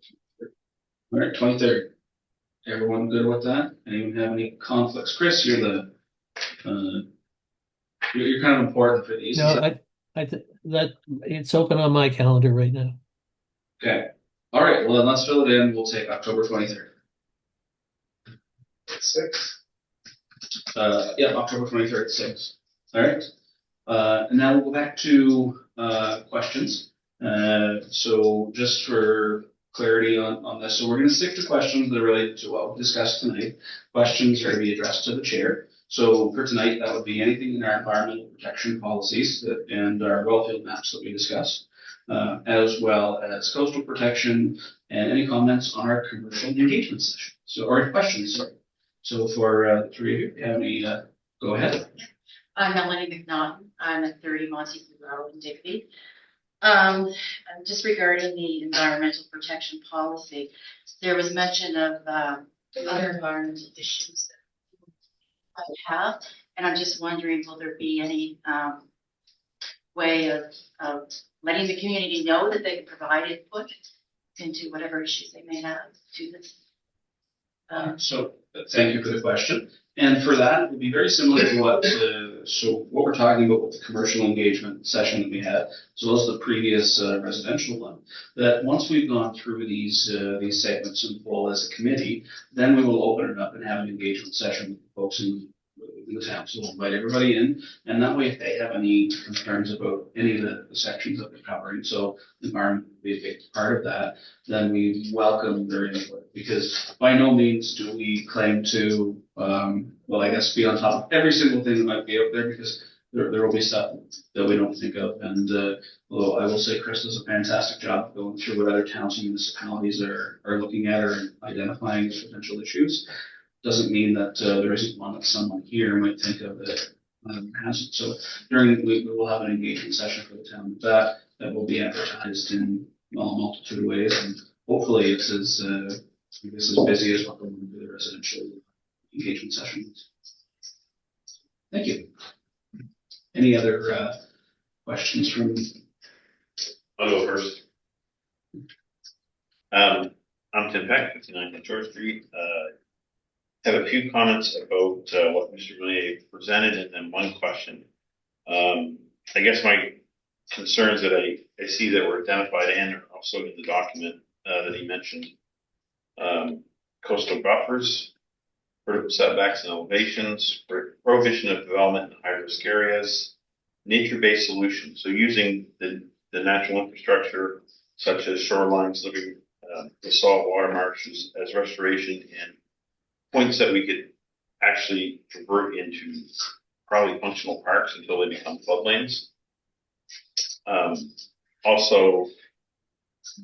right, 23rd. Everyone good with that? Anyone have any conflicts? Chris, you're you're kind of important for these.
No, that it's open on my calendar right now.
Okay. All right. Well, then let's fill it in. We'll take October 23rd.
6.
Yeah, October 23rd, 6. All right. And now we'll go back to questions. So just for clarity on this, so we're going to stick to questions that are related to what we discussed tonight. Questions are going to be addressed to the chair. So for tonight, that would be anything in our environmental protection policies and our wellfield maps that we discussed, as well as coastal protection and any comments on our commercial engagement session. So, or questions, sorry. So for the 3 of you, if you have any, go ahead.
I'm Melanie McNaughton. I'm at 30 Monty Road in Digby. Just regarding the environmental protection policy, there was mention of other environmental issues that I have, and I'm just wondering, will there be any way of letting the community know that they can provide input into whatever issues they may have to this?
So thank you for the question. And for that, it would be very similar to what we're talking about with the commercial engagement session that we had, as well as the previous residential one. That once we've gone through these segments in full as a committee, then we will open it up and have an engagement session with folks in the town. So we'll invite everybody in, and that way, if they have any concerns about any of the sections that we're covering, so the environment will be a big part of that, then we welcome their input. Because by no means do we claim to, I guess, be on top of every single thing that might be out there, because there will be stuff that we don't think of. And although I will say Chris does a fantastic job of going through what other towns and municipalities are looking at or identifying as potential issues, doesn't mean that there isn't one that someone here might think of that hasn't. So we will have an engagement session for the town with that will be advertised in a multitude of ways, and hopefully it's as busy as what we're going to do the residential engagement sessions. Thank you. Any other questions from?
I'll go first. I'm Tim Peck, 59 George Street. Have a few comments about what Mr. Millier presented, and then one question. I guess my concerns that I see that were identified and are also in the document that he mentioned Coastal buffers, vertical setbacks and elevations, prohibition of development in high-risk areas, nature-based solutions. So using the natural infrastructure such as shorelines, living the salt water marshes as restoration and points that we could actually convert into probably functional parks until they become floodplains. Also,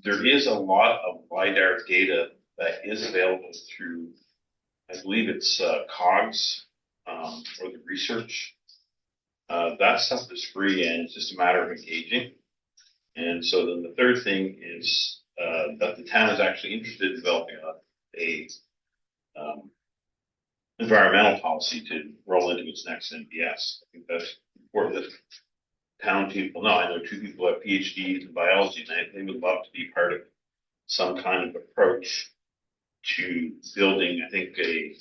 there is a lot of LiDAR data that is available through, I believe it's COGS or the research. That stuff is free and it's just a matter of engaging. And so then the third thing is that the town is actually interested in developing a environmental policy to roll into its next NPS. I think that's important that town people know. I know 2 people have PhDs in biology, and they would love to be part of some kind of approach to building, I think, you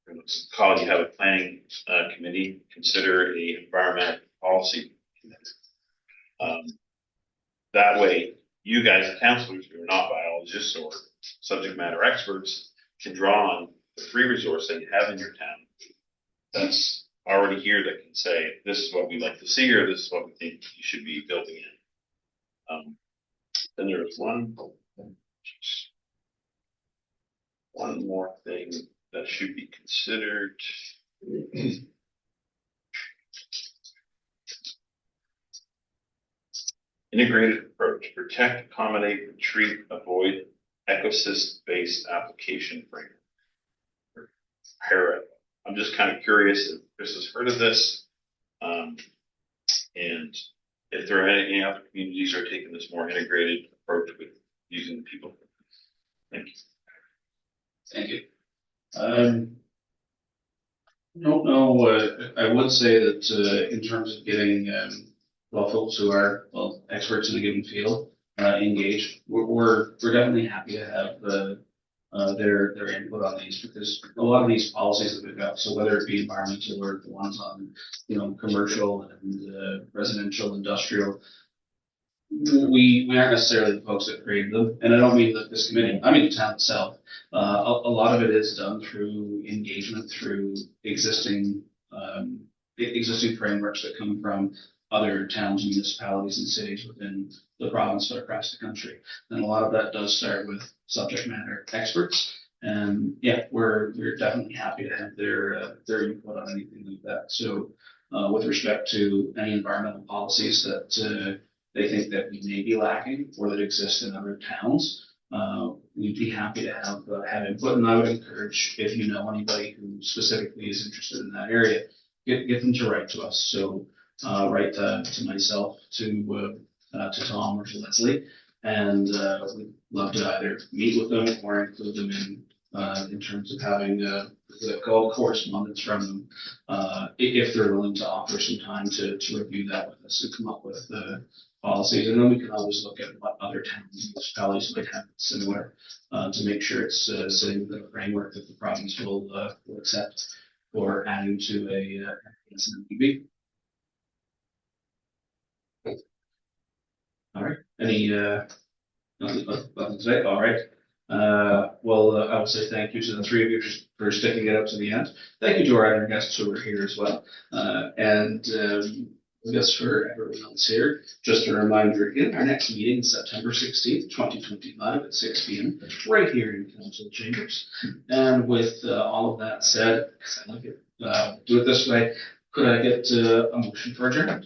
have a planning committee, consider a environmental policy committee. That way, you guys, the counselors who are not biologists or subject matter experts, can draw on the free resource that you have in your town that's already here that can say, this is what we'd like to see, or this is what we think you should be building in. Then there's one more thing that should be considered. Integrated approach, protect, accommodate, retreat, avoid, ecosystem-based application framework. PARA. I'm just kind of curious if Chris has heard of this, and if there are any other communities that are taking this more integrated approach with using the people. Thank you.
Thank you. I don't know. I would say that in terms of getting folks who are experts in a given field engaged, we're definitely happy to have their input on these, because a lot of these policies that we've got, so whether it be environmental or the ones on commercial and residential, industrial, we aren't necessarily the folks that created them. And I don't mean that this committee, I mean the town itself. A lot of it is done through engagement, through existing frameworks that come from other towns, municipalities, and cities within the province but across the country. And a lot of that does start with subject matter experts. And yeah, we're definitely happy to have their input on anything like that. So with respect to any environmental policies that they think that we may be lacking or that exist in other towns, we'd be happy to have input. And I would encourage, if you know anybody who specifically is interested in that area, get them to write to us. So write to myself, to Tom, or to Leslie, and we'd love to either meet with them or include them in terms of having the correspondence from them, if they're willing to offer some time to review that with us and come up with policies. And then we can always look at what other towns and municipalities might have similar to make sure it's sitting within a framework that the province will accept for adding to a SNPB. All right. Any nothing today? All right. Well, I will say thank you to the three of you for sticking it up to the end. Thank you to our other guests who are here as well. And I guess for everyone else here, just a reminder again, our next meeting is September 16th, 2025 at 6 p.m. right here in Council Chambers. And with all of that said, because I like it, do it this way, could I get a motion for adjournment?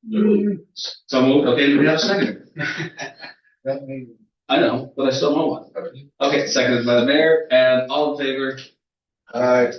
So moved. Okay, do we have a second? I know, but I still know one. Okay, seconded by the mayor, and all in favor?
Aye.